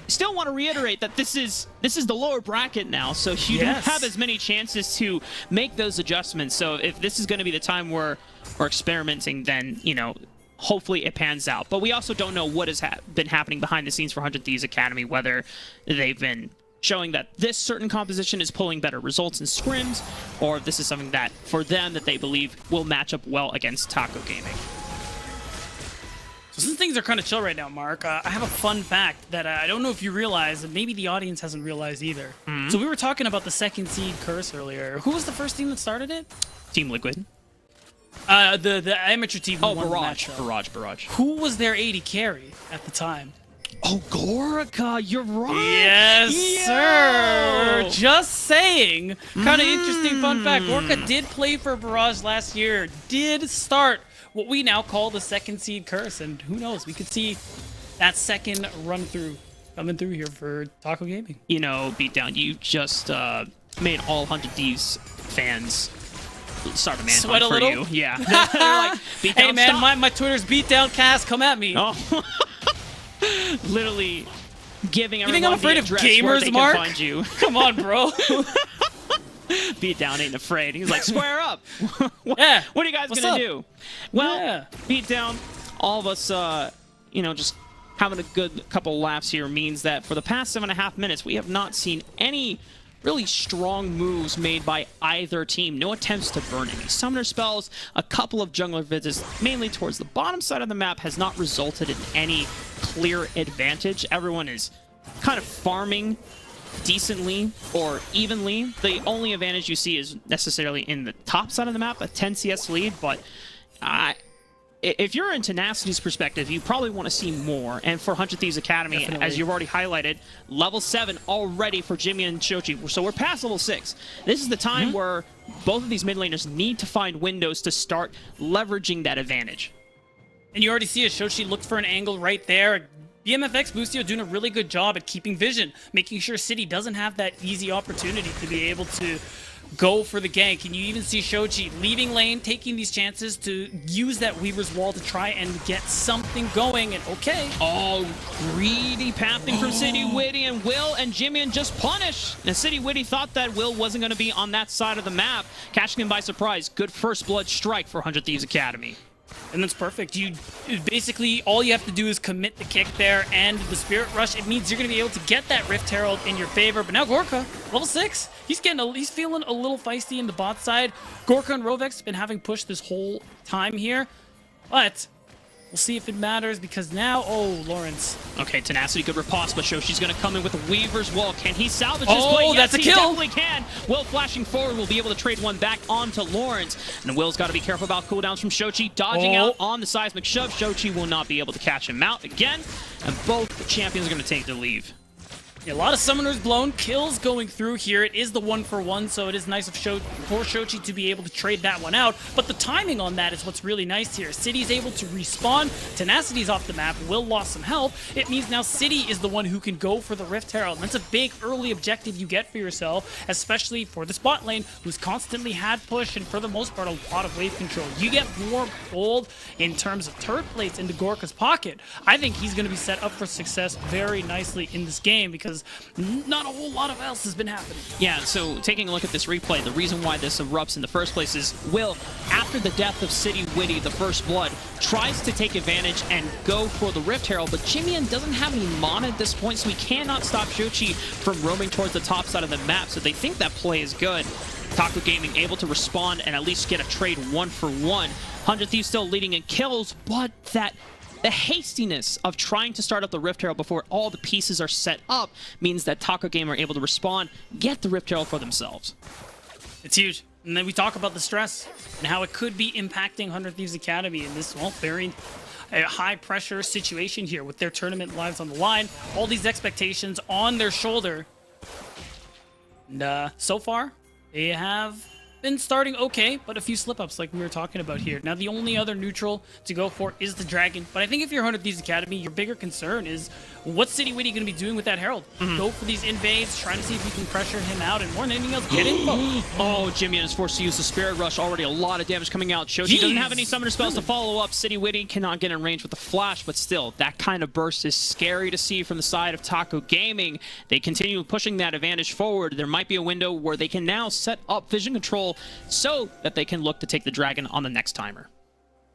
Still want to reiterate that this is the lower bracket now, so you don't have as many chances to make those adjustments. So if this is going to be the time where we're experimenting, then, you know, hopefully it pans out. But we also don't know what has been happening behind the scenes for 100 Thieves Academy, whether they've been showing that this certain composition is pulling better results in scrims, or if this is something that, for them, that they believe will match up well against Taco Gaming. So since things are kind of chill right now, Mark, I have a fun fact that I don't know if you realize, and maybe the audience hasn't realized either. So we were talking about the second seed curse earlier. Who was the first team that started it? Team Liquid. The amateur team who Oh, won the Barrage. matchup. Barrage. Who was their AD carry at the time? Oh, Gorica, you're right. Yes, sir. Just saying. Kind of interesting fun fact. Gorka did play for Barrage last year. Did start what we now call the second seed curse, and who knows? We could see that second run through coming through here for Taco Gaming. You know, Beatdown, you just made all 100 Thieves fans start a manhunt Sweat a for little? you. Yeah. They're like, Beatdown, Hey man, stop. my Twitter's Beatdown Cast. Come at me. Oh. Literally giving You everyone think I'm afraid the of address where they gamers, Mark? can find you. Come on, bro. Beatdown ain't afraid. He's like, square up. what, Yeah. what are you guys What's gonna up? do? Well, Yeah. Beatdown, all of us, just having a good couple laughs here means that for the past 7.5 minutes, we have not seen any really strong moves made by either team. No attempts to burn any summoner spells. A couple of jungler visits, mainly towards the bottom side of the map, has not resulted in any clear advantage. Everyone is kind of farming decently or evenly. The only advantage you see is necessarily in the top side of the map, a 10 CS lead, but if you're in Tenacity's perspective, you probably want to see more. And for 100 Thieves Academy, Definitely. as you've already highlighted, level 7 already for Jimmy and Shochi. So we're past level 6. This is the time where both of these mid laners need to find windows to start leveraging that advantage. And you already see it. Shochi looked for an angle right there. BMFX Boostio doing a really good job at keeping vision, making sure City doesn't have that easy opportunity to be able to go for the gank. And you even see Shochi leaving lane, taking these chances to use that Weaver's Wall to try and get something going. And okay. Oh, greedy pathing from City Witty, and Will and Jimian just punish. And City Witty thought that Will wasn't going to be on that side of the map, catching him by surprise. Good first blood strike for 100 Thieves Academy. And that's perfect. You basically, all you have to do is commit the kick there and the Spirit Rush. It means you're going to be able to get that Rift Herald in your favor. But now Gorka, level 6, he's feeling a little feisty in the bot side. Gorka and Rovek's been having pushed this whole time here. But we'll see if it matters because now, oh, Lawrence. Okay, Tenacity, good riposte, but Shoshi's going to come in with a Weaver's Wall. Can he salvage his Oh, play? Yes, that's a he kill. definitely can. Will flashing forward will be able to trade one back onto Lawrence. And Will's got to be careful about cooldowns from Shochi. Dodging out on the seismic shove. Shochi will not be able to catch him out again. And both the champions are going to take their leave. Yeah, a lot of summoners blown, kills going through here. It is the 1-for-1, so it is nice of for Shochi to be able to trade that one out. But the timing on that is what's really nice here. City's able to respawn. Tenacity's off the map. Will lost some health. It means now City is the one who can go for the Rift Herald. And that's a big early objective you get for yourself, especially for the spot lane, who's constantly had push and for the most part a lot of wave control. You get more gold in terms of turret plates into Gorka's pocket. I think he's going to be set up for success very nicely in this game because not a whole lot of else has been happening. Yeah, so taking a look at this replay, the reason why this erupts in the first place is Will, after the death of City Witty, the first blood, tries to take advantage and go for the Rift Herald, but Jimian doesn't have any mana at this point, so he cannot stop Shochi from roaming towards the top side of the map, so they think that play is good. Taco Gaming able to respond and at least get a trade 1-for-1. 100 Thieves still leading in kills, but the hastiness of trying to start up the Rift Herald before all the pieces are set up means that Taco Game are able to respond, get the Rift Herald for themselves. It's huge. And then we talk about the stress and how it could be impacting 100 Thieves Academy in this very high-pressure situation here with their tournament lives on the line, all these expectations on their shoulder. And so far, they have been starting okay, but a few slip-ups like we were talking about here. Now, the only other neutral to go for is the Dragon, but I think if you're 100 Thieves Academy, your bigger concern is what's City Witty going to be doing with that Herald? Go for these invades, trying to see if you can pressure him out, and more than anything else, get info. Oh, Jimian is forced to use the Spirit Rush. Already a lot of damage coming out. Shochi doesn't have any summoner spells to follow up. City Witty cannot get in range with the flash, but still, that kind of burst is scary to see from the side of Taco Gaming. They continue pushing that advantage forward. There might be a window where they can now set up vision control so that they can look to take the Dragon on the next timer.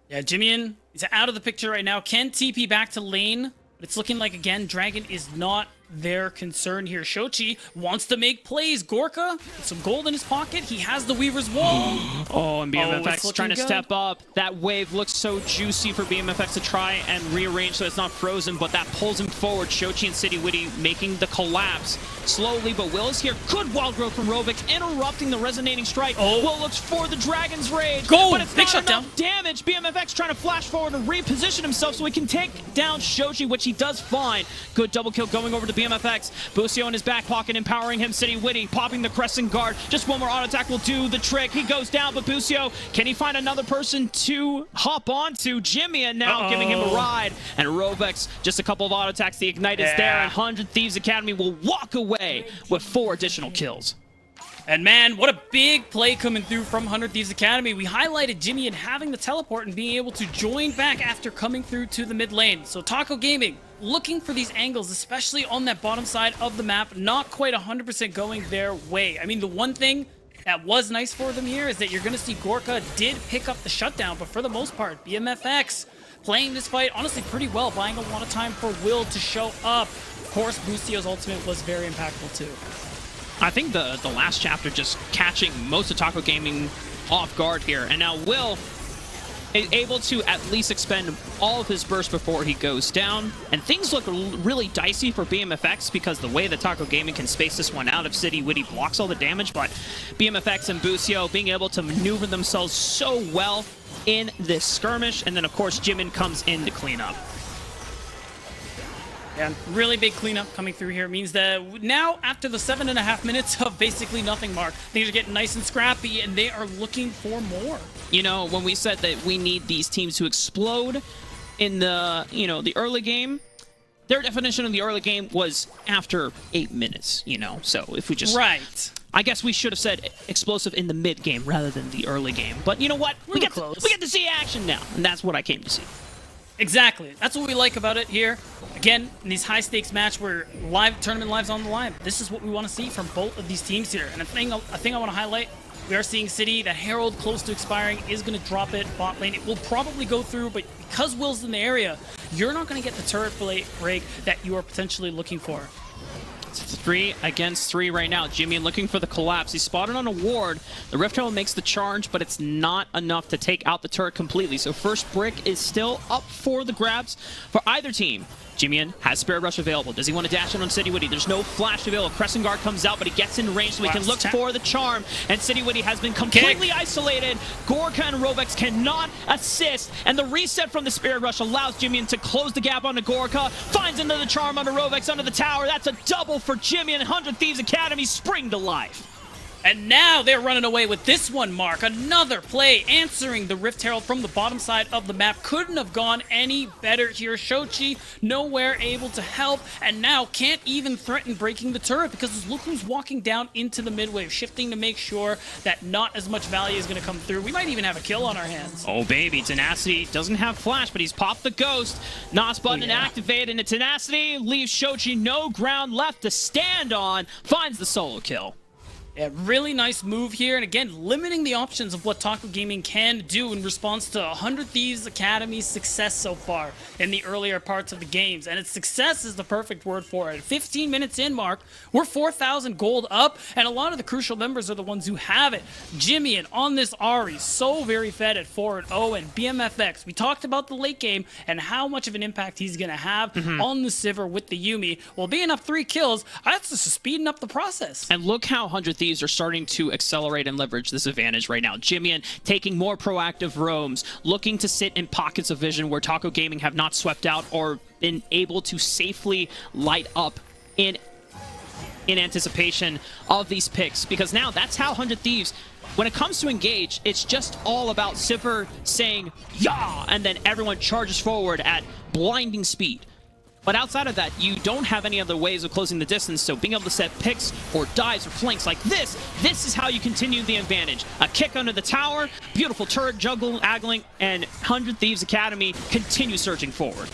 Yeah, Jimian is out of the picture right now. Can TP back to lane, but it's looking like, again, Dragon is not their concern here. Shochi wants to make plays. Gorka, with some gold in his pocket. He has the Weaver's Wall. Oh, and BMFX it's trying to looking step up. That wave looks so juicy for BMFX to try and rearrange so it's not frozen, but that pulls him forward. Shochi and City Witty making the collapse slowly, but Will is here. Good wild growth from Rovix, interrupting the resonating strike. Will looks for the Dragon's Rage, Gold! but it's Big not shutdown. enough damage. BMFX trying to flash forward and reposition himself so he can take down Shochi, which he does fine. Good double kill going over to BMFX. Busio in his back pocket, empowering him. City Witty popping the Crescent Guard. Just one more auto attack will do the trick. He goes down, but Busio, can he find another person to hop onto? Jimmy, and now giving him a ride. And Rovix, just a couple of auto attacks. The Ignite is there, and 100 Thieves Academy will walk away with 4 additional kills. And man, what a big play coming through from 100 Thieves Academy. We highlighted Jimmy and having the teleport and being able to join back after coming through to the mid lane. So Taco Gaming looking for these angles, especially on that bottom side of the map, not quite 100% going their way. I mean, the one thing that was nice for them here is that you're going to see Gorka did pick up the shutdown, but for the most part, BMFX playing this fight honestly pretty well, buying a lot of time for Will to show up. Of course, Bustio's ultimate was very impactful too. I think the last chapter just catching most of Taco Gaming off guard here, and now Will is able to at least expend all of his burst before he goes down, and things look really dicey for BMFX because the way that Taco Gaming can space this one out if City Witty blocks all the damage, but BMFX and Busio being able to maneuver themselves so well in this skirmish, and then of course Jimin comes in to clean up. And really big cleanup coming through here means that now, after the 7.5 minutes of basically nothing, Mark, things are getting nice and scrappy, and they are looking for more. You know, when we said that we need these teams to explode in the, the early game, their definition of the early game was after 8 minutes, So if we just... Right. I guess we should have said explosive in the mid game rather than the early game. But you know what? We get to see action now, and that's what I came to see. Exactly. That's what we like about it here. Again, in these high-stakes match where tournament lives on the line, this is what we want to see from both of these teams here. And a thing I want to highlight, we are seeing City, that Herald close to expiring is going to drop it bot lane. It will probably go through, but because Will's in the area, you're not going to get the turret break that you are potentially looking for. It's 3 against 3 right now. Jimmy looking for the collapse. He's spotted on a ward. The Rift Herald makes the charge, but it's not enough to take out the turret completely. So first brick is still up for the grabs for either team. Jimmy has Spirit Rush available. Does he want to dash in on City Witty? There's no flash available. Crescent Guard comes out, but he gets in range so he can look for the charm. And City Witty has been completely isolated. Gorka and Rovix cannot assist. And the reset from the Spirit Rush allows Jimmy to close the gap onto Gorka. Finds another charm onto Rovix under the tower. That's a double for Jimmy, and 100 Thieves Academy spring to life. And now they're running away with this one, Mark. Another play answering the Rift Herald from the bottom side of the map. Couldn't have gone any better here. Shochi nowhere able to help, and now can't even threaten breaking the turret because look who's walking down into the mid wave, shifting to make sure that not as much value is going to come through. We might even have a kill on our hands. Oh, baby. Tenacity doesn't have flash, but he's popped the ghost. NOS button activated, and Tenacity leaves Shochi no ground left to stand on. Finds the solo kill. Yeah, really nice move here, and again, limiting the options of what Taco Gaming can do in response to 100 Thieves Academy's success so far in the earlier parts of the games. And its success is the perfect word for it. 15 minutes in, Mark, we're 4,000 gold up, and a lot of the crucial members are the ones who have it. Jimmy and on this Ari, so very fed at 4-0, and BMFX. We talked about the late game and how much of an impact he's going to have on the Sivir with the Yuumi. Well, being up 3 kills, that's just speeding up the process. And look how 100 Thieves are starting to accelerate and leverage this advantage right now. Jimmy taking more proactive roams, looking to sit in pockets of vision where Taco Gaming have not swept out or been able to safely light up in anticipation of these picks, because now that's how 100 Thieves, when it comes to engage, it's just all about Sivir saying "Yah!" and then everyone charges forward at blinding speed. But outside of that, you don't have any other ways of closing the distance, so being able to set picks or dives or flanks like this is how you continue the advantage. A kick under the tower, beautiful turret juggle, angling, and 100 Thieves Academy continue surging forward.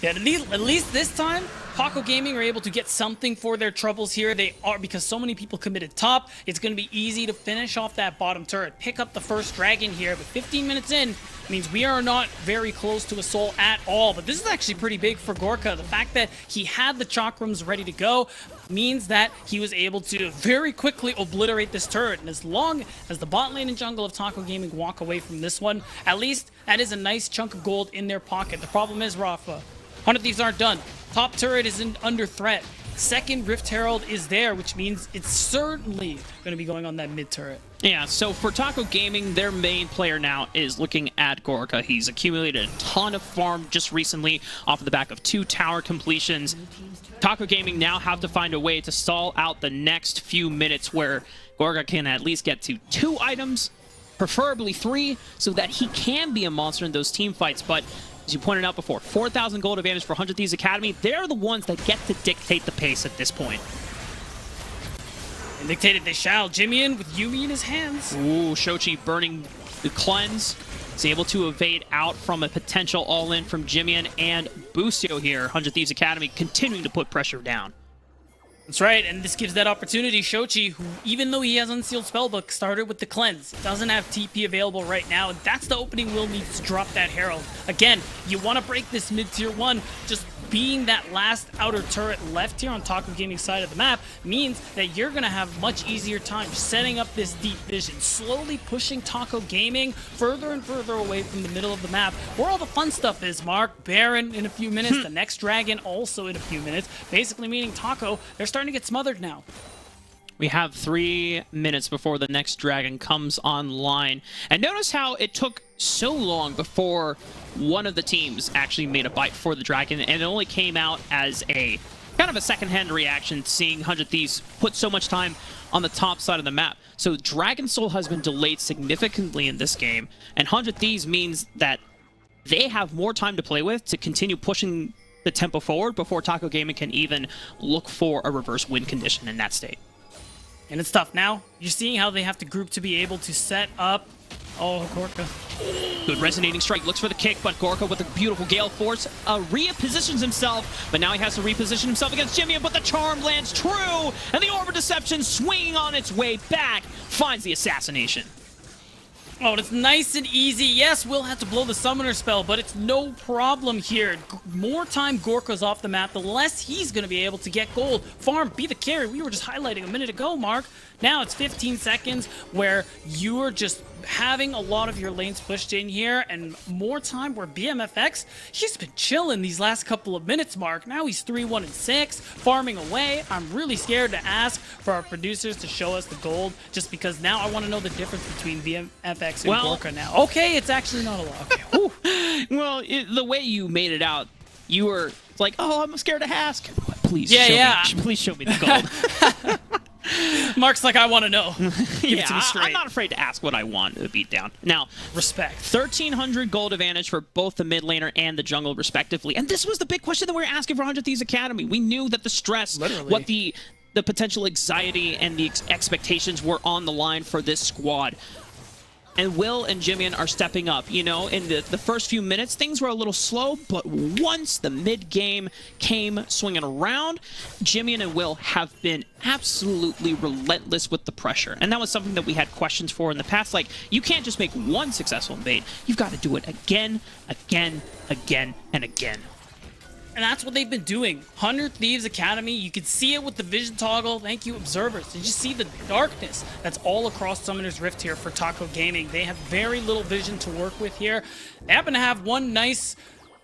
Yeah, at least this time, Taco Gaming are able to get something for their troubles here. They are, because so many people committed top, it's going to be easy to finish off that bottom turret, pick up the first dragon here. But 15 minutes in means we are not very close to a soul at all. But this is actually pretty big for Gorka. The fact that he had the chakrams ready to go means that he was able to very quickly obliterate this turret. And as long as the bot lane and jungle of Taco Gaming walk away from this one, at least that is a nice chunk of gold in their pocket. The problem is, Rafa, 100 Thieves aren't done. Top turret isn't under threat. Second Rift Herald is there, which means it's certainly going to be going on that mid turret. Yeah, so for Taco Gaming, their main player now is looking at Gorka. He's accumulated a ton of farm just recently off of the back of 2 tower completions. Taco Gaming now have to find a way to stall out the next few minutes where Gorka can at least get to 2 items, preferably 3, so that he can be a monster in those team fights. But as you pointed out before, 4,000 gold advantage for 100 Thieves Academy. They're the ones that get to dictate the pace at this point. And dictated they shall. Jimmy with Yumi in his hands. Ooh, Shochi burning the cleanse. He's able to evade out from a potential all-in from Jimian and Busio here. 100 Thieves Academy continuing to put pressure down. That's right, and this gives that opportunity. Shochi, who, even though he has Unsealed Spellbook, started with the Cleanse. Doesn't have TP available right now, and that's the opening Will needs to drop that Herald. Again, you want to break this mid-tier 1, just being that last outer turret left here on Taco Gaming's side of the map means that you're going to have much easier time setting up this deep vision, slowly pushing Taco Gaming further and further away from the middle of the map, where all the fun stuff is, Mark. Baron in a few minutes, the next dragon also in a few minutes, basically meaning Taco, they're starting to get smothered now. We have 3 minutes before the next dragon comes online. And notice how it took so long before one of the teams actually made a bite for the dragon, and it only came out as a kind of a second-hand reaction, seeing 100 Thieves put so much time on the top side of the map. So Dragon Soul has been delayed significantly in this game, and 100 Thieves means that they have more time to play with to continue pushing the tempo forward before Taco Gaming can even look for a reverse win condition in that state. And it's tough now. You're seeing how they have to group to be able to set up. Oh, Gorka. Good resonating strike, looks for the kick, but Gorka with a beautiful Gale Force repositions himself, but now he has to reposition himself against Jimmy, but the charm lands true, and the Orb of Deception swinging on its way back, finds the assassination. Oh, and it's nice and easy. Yes, we'll have to blow the summoner spell, but it's no problem here. More time Gorka's off the map, the less he's going to be able to get gold. Farm, be the carry. We were just highlighting a minute ago, Mark. Now it's 15 seconds where you are just having a lot of your lanes pushed in here, and more time where BMFX, he's been chilling these last couple of minutes, Mark. Now he's 3-1-6, farming away. I'm really scared to ask for our producers to show us the gold, just because now I want to know the difference between BMFX and Gorka now. Okay, it's actually not a lot. Okay. Well, the way you made it out, you were like, oh, I'm scared to ask. Please, please show me the gold. Mark's like, I want to know. Give it to me straight. I'm not afraid to ask what I want to beat down. Now, respect. 1,300 gold advantage for both the mid laner and the jungle, respectively. And this was the big question that we were asking for 100 Thieves Academy. We knew that the stress, what the potential anxiety and the expectations were on the line for this squad. And Will and Jimian are stepping up. You know, in the first few minutes, things were a little slow, but once the mid-game came swinging around, Jimian and Will have been absolutely relentless with the pressure. And that was something that we had questions for in the past. Like, you can't just make one successful invade. You've got to do it again, again, again, and again. And that's what they've been doing. 100 Thieves Academy, you can see it with the vision toggle. Thank you, observers. Did you see the darkness that's all across Summoner's Rift here for Taco Gaming? They have very little vision to work with here. They happen to have one nice...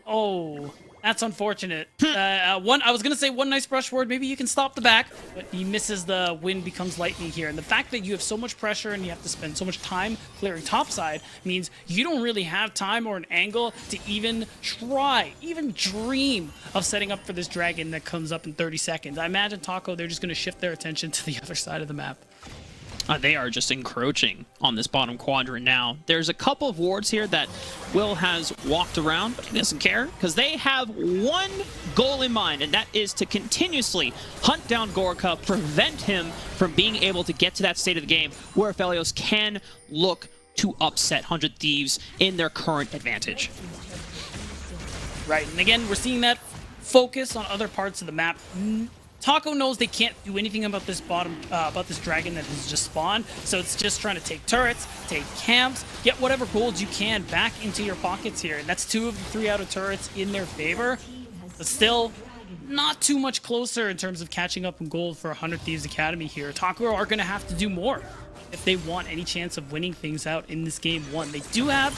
Oh, that's unfortunate. I was going to say one nice brush word. Maybe you can stop the back, but he misses the wind becomes lightning here. And the fact that you have so much pressure and you have to spend so much time clearing topside means you don't really have time or an angle to even try, even dream of setting up for this dragon that comes up in 30 seconds. I imagine Taco, they're just going to shift their attention to the other side of the map. They are just encroaching on this bottom quadrant now. There's a couple of wards here that Will has walked around, but he doesn't care, because they have one goal in mind, and that is to continuously hunt down Gorka, prevent him from being able to get to that state of the game where Aphelios can look to upset 100 Thieves in their current advantage. Right, and again, we're seeing that focus on other parts of the map. Taco knows they can't do anything about this dragon that has just spawned, so it's just trying to take turrets, take camps, get whatever golds you can back into your pockets here. And that's 2 of the 3 outer turrets in their favor, but still not too much closer in terms of catching up in gold for 100 Thieves Academy here. Taco are going to have to do more if they want any chance of winning things out in this game 1. They do have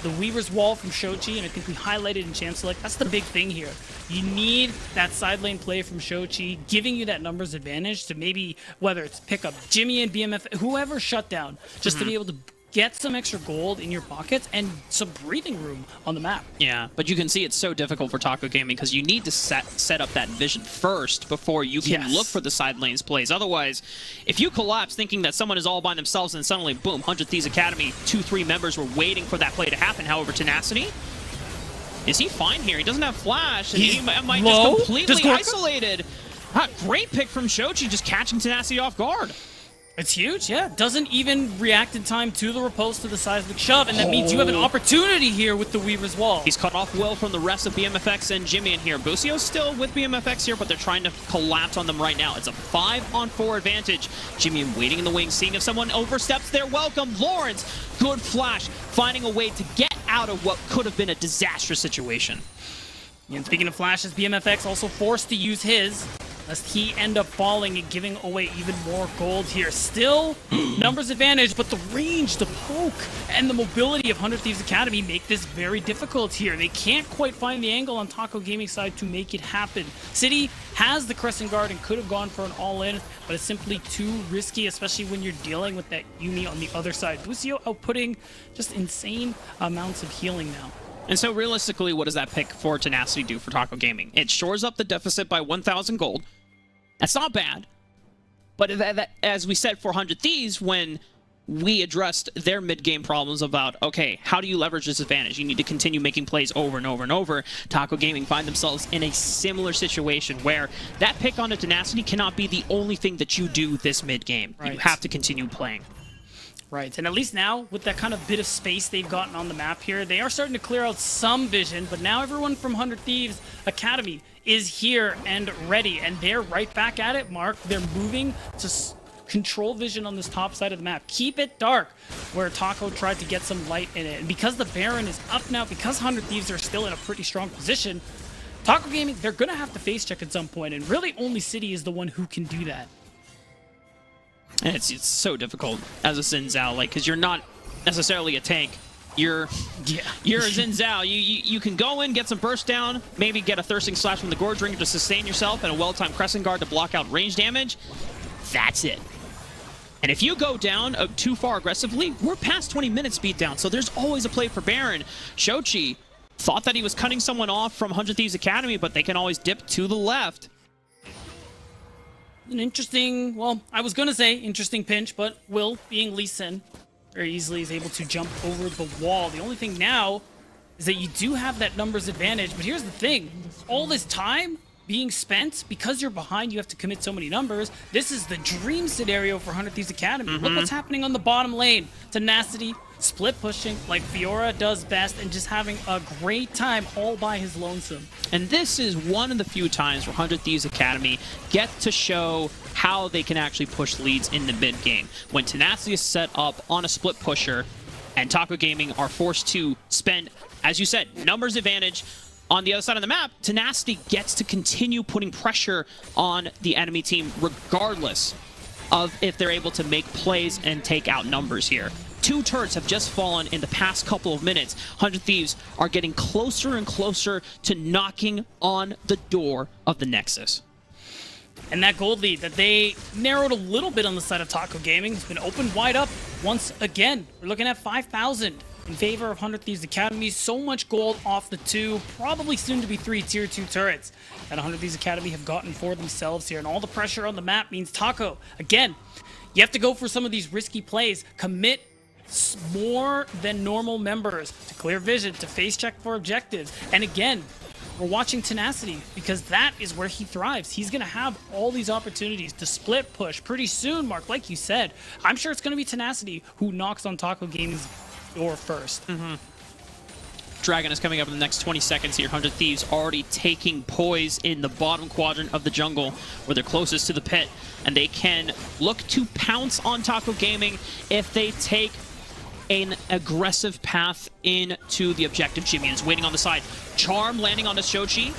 the Weaver's Wall from Shochi, and I think we highlighted in Champ Select. That's the big thing here. You need that side lane play from Shochi, giving you that numbers advantage to maybe, whether it's pick up Jimmy and BMF, whoever shut down, just to be able to get some extra gold in your pockets and some breathing room on the map. Yeah, but you can see it's so difficult for Taco Gaming because you need to set up that vision first before you can look for the side lanes plays. Otherwise, if you collapse thinking that someone is all by themselves and suddenly, boom, 100 Thieves Academy, 2-3 members were waiting for that play to happen. However, Tenacity, is he fine here? He doesn't have flash, and he might just completely isolated. Great pick from Shochi, just catching Tenacity off guard. It's huge, yeah. Doesn't even react in time to the riposte to the seismic shove, and that means you have an opportunity here with the Weaver's Wall. He's cut off well from the rest of BMFX and Jimmy in here. Busio's still with BMFX here, but they're trying to collapse on them right now. It's a 5-on-4 advantage. Jimmy waiting in the wings, seeing if someone oversteps their welcome. Lawrence, good flash, finding a way to get out of what could have been a disastrous situation. And speaking of flashes, BMFX also forced to use his, lest he end up falling and giving away even more gold here. Still, numbers advantage, but the range, the poke, and the mobility of 100 Thieves Academy make this very difficult here. They can't quite find the angle on Taco Gaming side to make it happen. City has the Crescent Guard and could have gone for an all-in, but it's simply too risky, especially when you're dealing with that Yumi on the other side. Busio outputting just insane amounts of healing now. And so realistically, what does that pick for Tenacity do for Taco Gaming? It shores up the deficit by 1,000 gold. That's not bad. But as we said for 100 Thieves, when we addressed their mid-game problems about, okay, how do you leverage this advantage? You need to continue making plays over and over and over. Taco Gaming find themselves in a similar situation where that pick onto Tenacity cannot be the only thing that you do this mid-game. Right. You have to continue playing. Right, and at least now, with that kind of bit of space they've gotten on the map here, they are starting to clear out some vision, but now everyone from 100 Thieves Academy is here and ready, and they're right back at it, Mark. They're moving to control vision on this top side of the map. Keep it dark, where Taco tried to get some light in it. And because the Baron is up now, because 100 Thieves are still in a pretty strong position, Taco Gaming, they're going to have to face check at some point, and really only City is the one who can do that. And it's so difficult as a Xin Zhao, like, because you're not necessarily a tank. You're a Xin Zhao. You can go in, get some burst down, maybe get a Thirsting Slash from the Gorge Ringer to sustain yourself, and a well-timed Crescent Guard to block out range damage. That's it. And if you go down too far aggressively, we're past 20 minutes speed down, so there's always a play for Baron. Shochi thought that he was cutting someone off from 100 Thieves Academy, but they can always dip to the left. An interesting, well, I was going to say interesting pinch, but Will, being Lee Sin, very easily is able to jump over the wall. The only thing now is that you do have that numbers advantage, but here's the thing. All this time being spent, because you're behind, you have to commit so many numbers. This is the dream scenario for 100 Thieves Academy. Look what's happening on the bottom lane. Tenacity, split pushing like Fiora does best, and just having a great time all by his lonesome. And this is one of the few times where 100 Thieves Academy get to show how they can actually push leads in the mid game. When Tenacity is set up on a split pusher, and Taco Gaming are forced to spend, as you said, numbers advantage on the other side of the map, Tenacity gets to continue putting pressure on the enemy team regardless of if they're able to make plays and take out numbers here. 2 turrets have just fallen in the past couple of minutes. 100 Thieves are getting closer and closer to knocking on the door of the Nexus. And that gold lead that they narrowed a little bit on the side of Taco Gaming has been opened wide up once again. We're looking at 5,000 in favor of 100 Thieves Academy. So much gold off the 2, probably soon to be 3 tier 2 turrets that 100 Thieves Academy have gotten for themselves here. And all the pressure on the map means Taco, again, you have to go for some of these risky plays. Commit more than normal members to clear vision, to face check for objectives. And again, we're watching Tenacity because that is where he thrives. He's going to have all these opportunities to split push pretty soon, Mark. Like you said, I'm sure it's going to be Tenacity who knocks on Taco Gaming's door first. Dragon is coming up in the next 20 seconds here. 100 Thieves already taking poise in the bottom quadrant of the jungle, where they're closest to the pit, and they can look to pounce on Taco Gaming if they take an aggressive path into the objective. Jimmy is waiting on the side. Charm landing on the Shochi.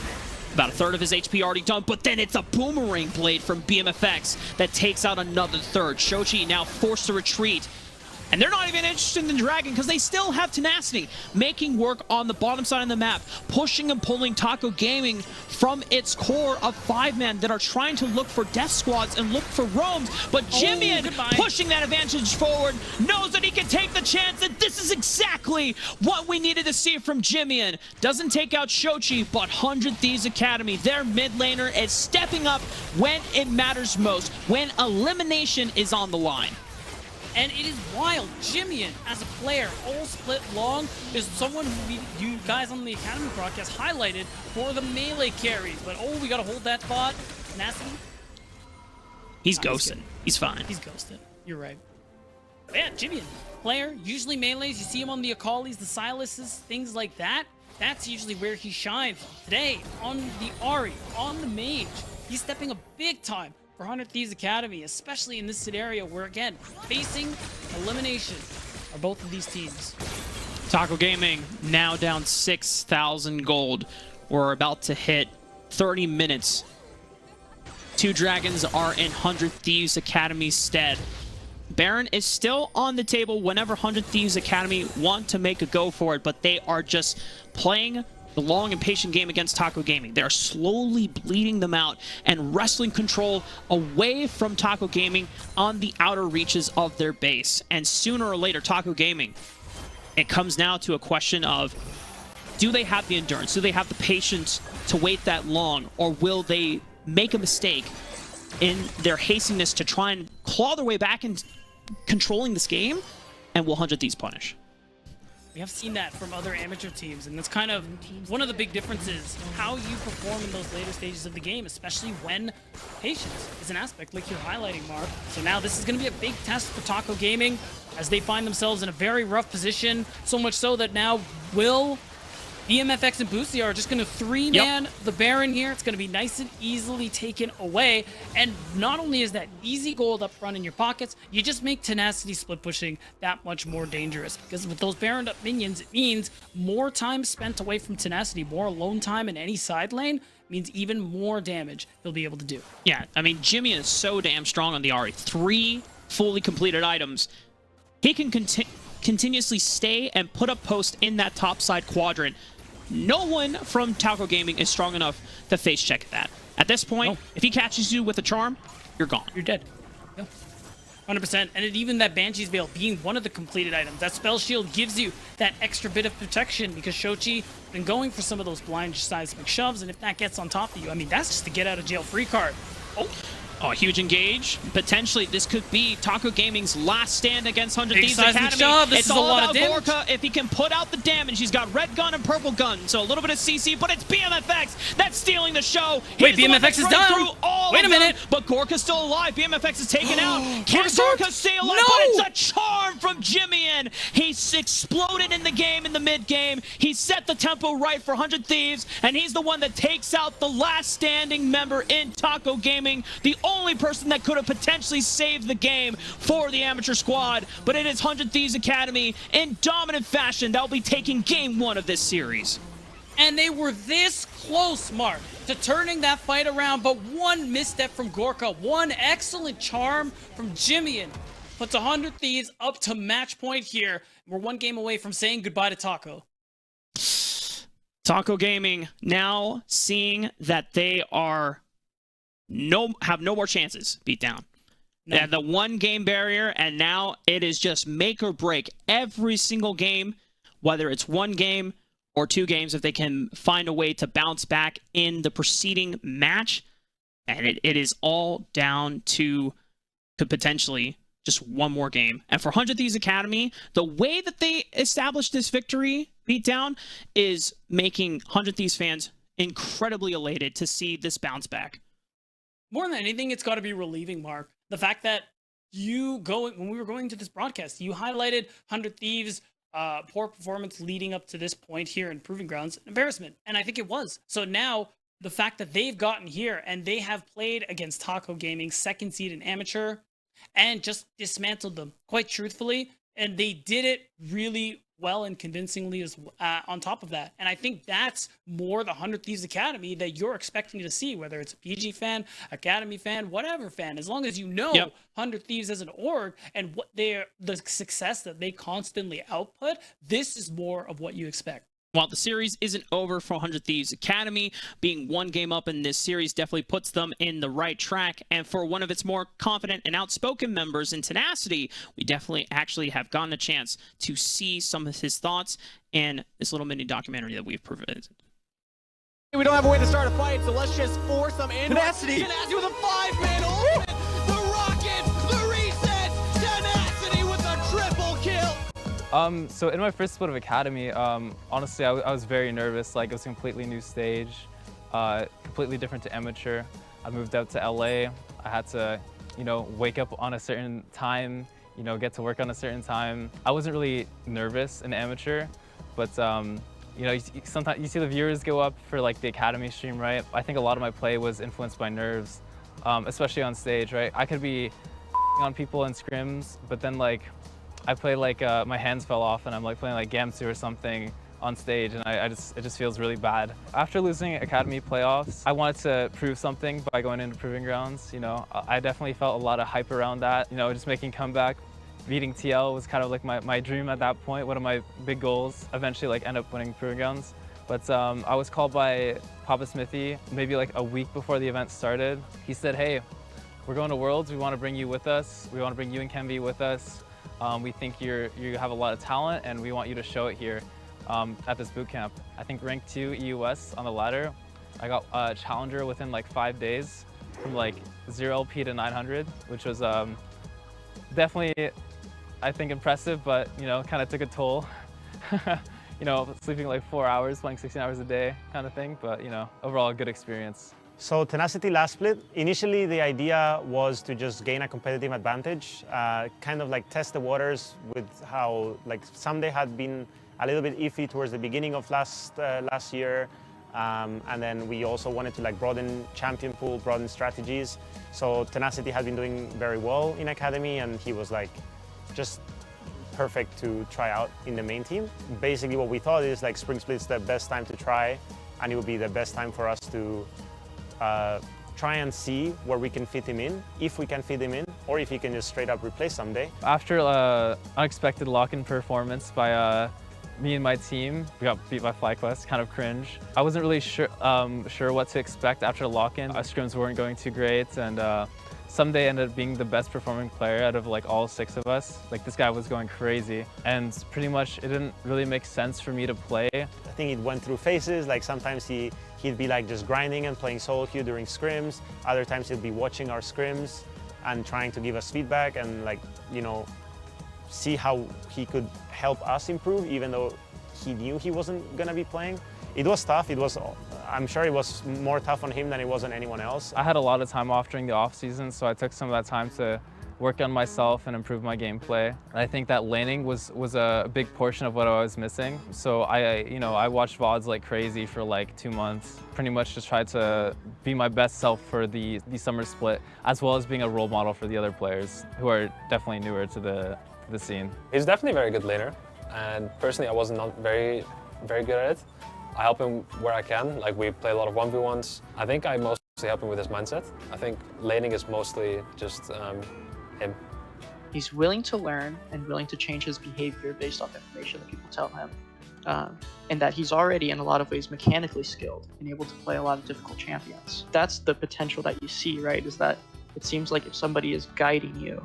About a third of his HP already done, but then it's a boomerang blade from BMFX that takes out another third. Shochi now forced to retreat. And they're not even interested in the Dragon because they still have Tenacity making work on the bottom side of the map, pushing and pulling Taco Gaming from its core of 5-man that are trying to look for death squads and look for roams. But Jimmy pushing that advantage forward, knows that he can take the chance, and this is exactly what we needed to see from Jimmy. Doesn't take out Shochi, but 100 Thieves Academy, their mid laner, is stepping up when it matters most, when elimination is on the line. And it is wild. Jimmy, as a player, all split long, is someone who you guys on the Academy broadcast highlighted for the melee carries. But oh, we gotta hold that spot. Tenacity. He's ghosting. He's fine. He's ghosted. You're right. But yeah, Jimmy, player, usually melees, you see him on the Akalis, the Silases, things like that. That's usually where he shines. Today, on the Ahri, on the Mage, he's stepping up big time for 100 Thieves Academy, especially in this scenario where, again, facing elimination are both of these teams. Taco Gaming now down 6,000 gold. We're about to hit 30 minutes. 2 Dragons are in 100 Thieves Academy's stead. Baron is still on the table whenever 100 Thieves Academy want to make a go for it, but they are just playing the long and patient game against Taco Gaming. They're slowly bleeding them out and wrestling control away from Taco Gaming on the outer reaches of their base. And sooner or later, Taco Gaming, it comes now to a question of, do they have the endurance? Do they have the patience to wait that long? Or will they make a mistake in their hastiness to try and claw their way back in controlling this game? And will 100 Thieves punish? We have seen that from other amateur teams, and that's kind of one of the big differences, how you perform in those later stages of the game, especially when patience is an aspect like you're highlighting, Mark. So now this is going to be a big test for Taco Gaming as they find themselves in a very rough position, so much so that now will BMFX and Boosie are just going to 3-man the Baron here. It's going to be nice and easily taken away. And not only is that easy gold up front in your pockets, you just make Tenacity split pushing that much more dangerous. Because with those Baron up minions, it means more time spent away from Tenacity, more alone time in any side lane, means even more damage he'll be able to do. Yeah, I mean, Jimmy is so damn strong on the Ahri. 3 fully completed items. He can continuously stay and put up post in that top side quadrant. No one from Taco Gaming is strong enough to face check that. At this point, if he catches you with a charm, you're gone. You're dead. Yeah. 100%. And even that Banshee's Veil being one of the completed items, that Spell Shield gives you that extra bit of protection because Shochi been going for some of those blind seismic shoves, and if that gets on top of you, I mean, that's just a get out of jail free card. Oh, huge engage. Potentially, this could be Taco Gaming's last stand against 100 Thieves seismic Academy. shove. This It's is all a lot about of damage. Gorka. If he can put out the damage, he's got red gun and purple gun, so a little bit of CC, but it's BMFX that's stealing the show. Wait, He's the one BMFX that's is running down. through all Wait of a minute. them, but Gorka's still alive. BMFX is taken out. Can Gorka's Gorka stay alive? No. But it's a charm from Jimmy. He's exploded in the game in the mid game. He set the tempo right for 100 Thieves, and he's the one that takes out the last standing member in Taco Gaming, the only person that could have potentially saved the game for the amateur squad. But it is 100 Thieves Academy in dominant fashion that will be taking game 1 of this series. And they were this close, Mark, to turning that fight around, but one misstep from Gorka, one excellent charm from Jimmy puts 100 Thieves up to match point here. We're 1 game away from saying goodbye to Taco. Taco Gaming now seeing that they are have no more chances beat down. They had the 1 game barrier, and now it is just make or break every single game, whether it's 1 game or 2 games, if they can find a way to bounce back in the preceding match. And it is all down to could potentially just 1 more game. And for 100 Thieves Academy, the way that they established this victory beatdown is making 100 Thieves fans incredibly elated to see this bounce back. More than anything, it's got to be relieving, Mark. The fact that when we were going to this broadcast, you highlighted 100 Thieves poor performance leading up to this point here in Proving Grounds, embarrassment. And I think it was. So now the fact that they've gotten here and they have played against Taco Gaming, second seed in amateur, and just dismantled them, quite truthfully. And they did it really well and convincingly as on top of that. And I think that's more the 100 Thieves Academy that you're expecting to see, whether it's a PG fan, Academy fan, whatever fan, as long as you know 100 Thieves as an org and what the success that they constantly output, this is more of what you expect. While the series isn't over for 100 Thieves Academy, being one game up in this series definitely puts them in the right track. And for one of its more confident and outspoken members in Tenacity, we definitely actually have gotten a chance to see some of his thoughts in this little mini documentary that we've provided. We don't have a way to start a fight, so let's just force them in. Tenacity with a 5-man ultimate! The rocket! The reset! Tenacity with a triple kill! So in my first split of Academy, honestly, I was very nervous. Like, it was a completely new stage, completely different to amateur. I moved out to LA. I had to, wake up on a certain time, get to work on a certain time. I wasn't really nervous in amateur, but sometimes you see the viewers go up for like the Academy stream, right? I think a lot of my play was influenced by nerves, especially on stage, right? I could be on people in scrims, but then like, I play like my hands fell off and I'm like playing like Gamsu or something on stage, and it just feels really bad. After losing Academy playoffs, I wanted to prove something by going into Proving Grounds. I definitely felt a lot of hype around that. Just making comeback, beating TL was kind of like my dream at that point, one of my big goals. Eventually like end up winning Proving Grounds. But I was called by Papa Smithy maybe like a week before the event started. He said, hey, we're going to Worlds, we want to bring you with us. We want to bring you and Kenvi with us. We think you have a lot of talent and we want you to show it here at this boot camp. I think rank 2 EUS on the ladder. I got a challenger within like 5 days from like 0 LP to 900, which was definitely, I think, impressive, but kind of took a toll. Sleeping like 4 hours, playing 16 hours a day kind of thing, but overall a good experience. So Tenacity last split, initially the idea was to just gain a competitive advantage, kind of like test the waters with how like Someday had been a little bit iffy towards the beginning of last year, and then we also wanted to like broaden champion pool, broaden strategies. So Tenacity had been doing very well in Academy, and he was like just perfect to try out in the main team. Basically what we thought is like Spring Split's the best time to try, and it would be the best time for us to try and see where we can fit him in, if we can fit him in, or if he can just straight up replace Someday. After unexpected lock-in performance by me and my team, we got beat by FlyQuest, kind of cringe. I wasn't really sure what to expect after the lock-in. Our scrims weren't going too great, and Someday ended up being the best performing player out of like all 6 of us. Like, this guy was going crazy, and pretty much it didn't really make sense for me to play. I think it went through phases. Like sometimes he'd be like just grinding and playing solo queue during scrims. Other times he'd be watching our scrims and trying to give us feedback and like, see how he could help us improve, even though he knew he wasn't gonna be playing. It was tough. I'm sure it was more tough on him than it was on anyone else. I had a lot of time off during the off season, so I took some of that time to work on myself and improve my gameplay. And I think that laning was a big portion of what I was missing. So I watched VODs like crazy for like 2 months. Pretty much just tried to be my best self for the summer split, as well as being a role model for the other players who are definitely newer to the scene. He's definitely a very good laner, and personally I was not very good at it. I help him where I can. Like, we play a lot of 1v1s. I think I mostly help him with his mindset. I think laning is mostly just him. He's willing to learn and willing to change his behavior based off information that people tell him. And that he's already, in a lot of ways, mechanically skilled and able to play a lot of difficult champions. That's the potential that you see, right? Is that it seems like if somebody is guiding you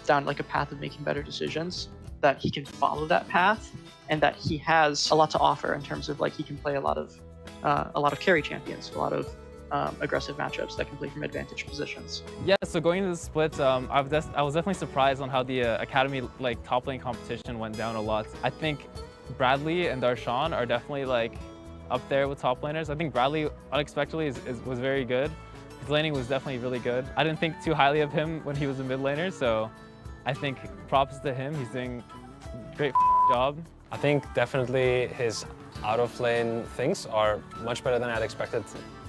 down like a path of making better decisions, that he can follow that path, and that he has a lot to offer in terms of like he can play a lot of carry champions, a lot of aggressive matchups that can play from advantage positions. Yeah, so going into the split, I was definitely surprised on how the Academy like top lane competition went down a lot. I think Bradley and Darshan are definitely like up there with top laners. I think Bradley unexpectedly was very good. His laning was definitely really good. I didn't think too highly of him when he was a mid laner, so I think props to him. He's doing great job. I think definitely his out of lane things are much better than I'd expected,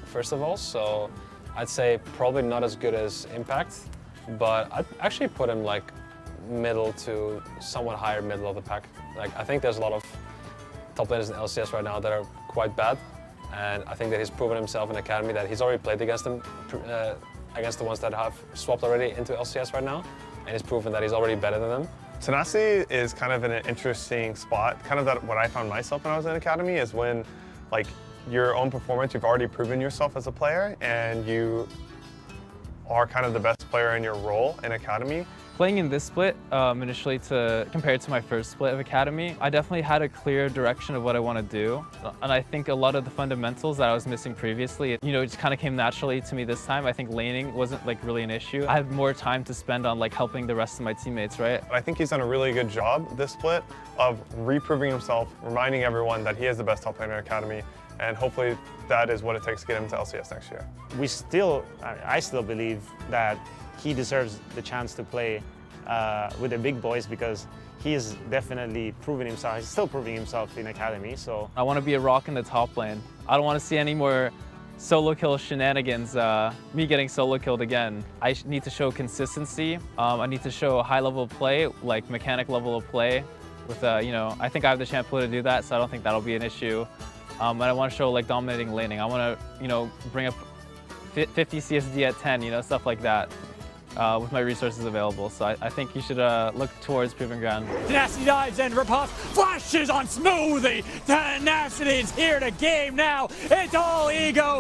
first of all. So I'd say probably not as good as Impact, but I'd actually put him like middle to somewhat higher middle of the pack. Like I think there's a lot of top laners in LCS right now that are quite bad, and I think that he's proven himself in Academy that he's already played against them, against the ones that have swapped already into LCS right now, and he's proven that he's already better than them. Tenacity is kind of in an interesting spot. Kind of that what I found myself when I was in Academy is when, like, your own performance, you've already proven yourself as a player, and you are kind of the best player in your role in Academy. Playing in this split, initially compared to my first split of Academy, I definitely had a clear direction of what I want to do. And I think a lot of the fundamentals that I was missing previously, it just kind of came naturally to me this time. I think laning wasn't like really an issue. I had more time to spend on like helping the rest of my teammates, right? I think he's done a really good job this split of reproving himself, reminding everyone that he is the best top player in Academy, and hopefully that is what it takes to get him to LCS next year. I still believe that he deserves the chance to play with the big boys because he is definitely proving himself. He's still proving himself in Academy, so. I want to be a rock in the top lane. I don't want to see any more solo kill shenanigans, me getting solo killed again. I need to show consistency. I need to show a high level of play, like mechanic level of play with, I think I have the champion to do that, so I don't think that'll be an issue. And I want to show like dominating laning. I want to, bring up 50 CSD at 10, stuff like that. With my resources available, so I think you should look towards Proving Ground. Tenacity dives and riposte, flashes on Smoothie. Tenacity is here to game now. It's all ego.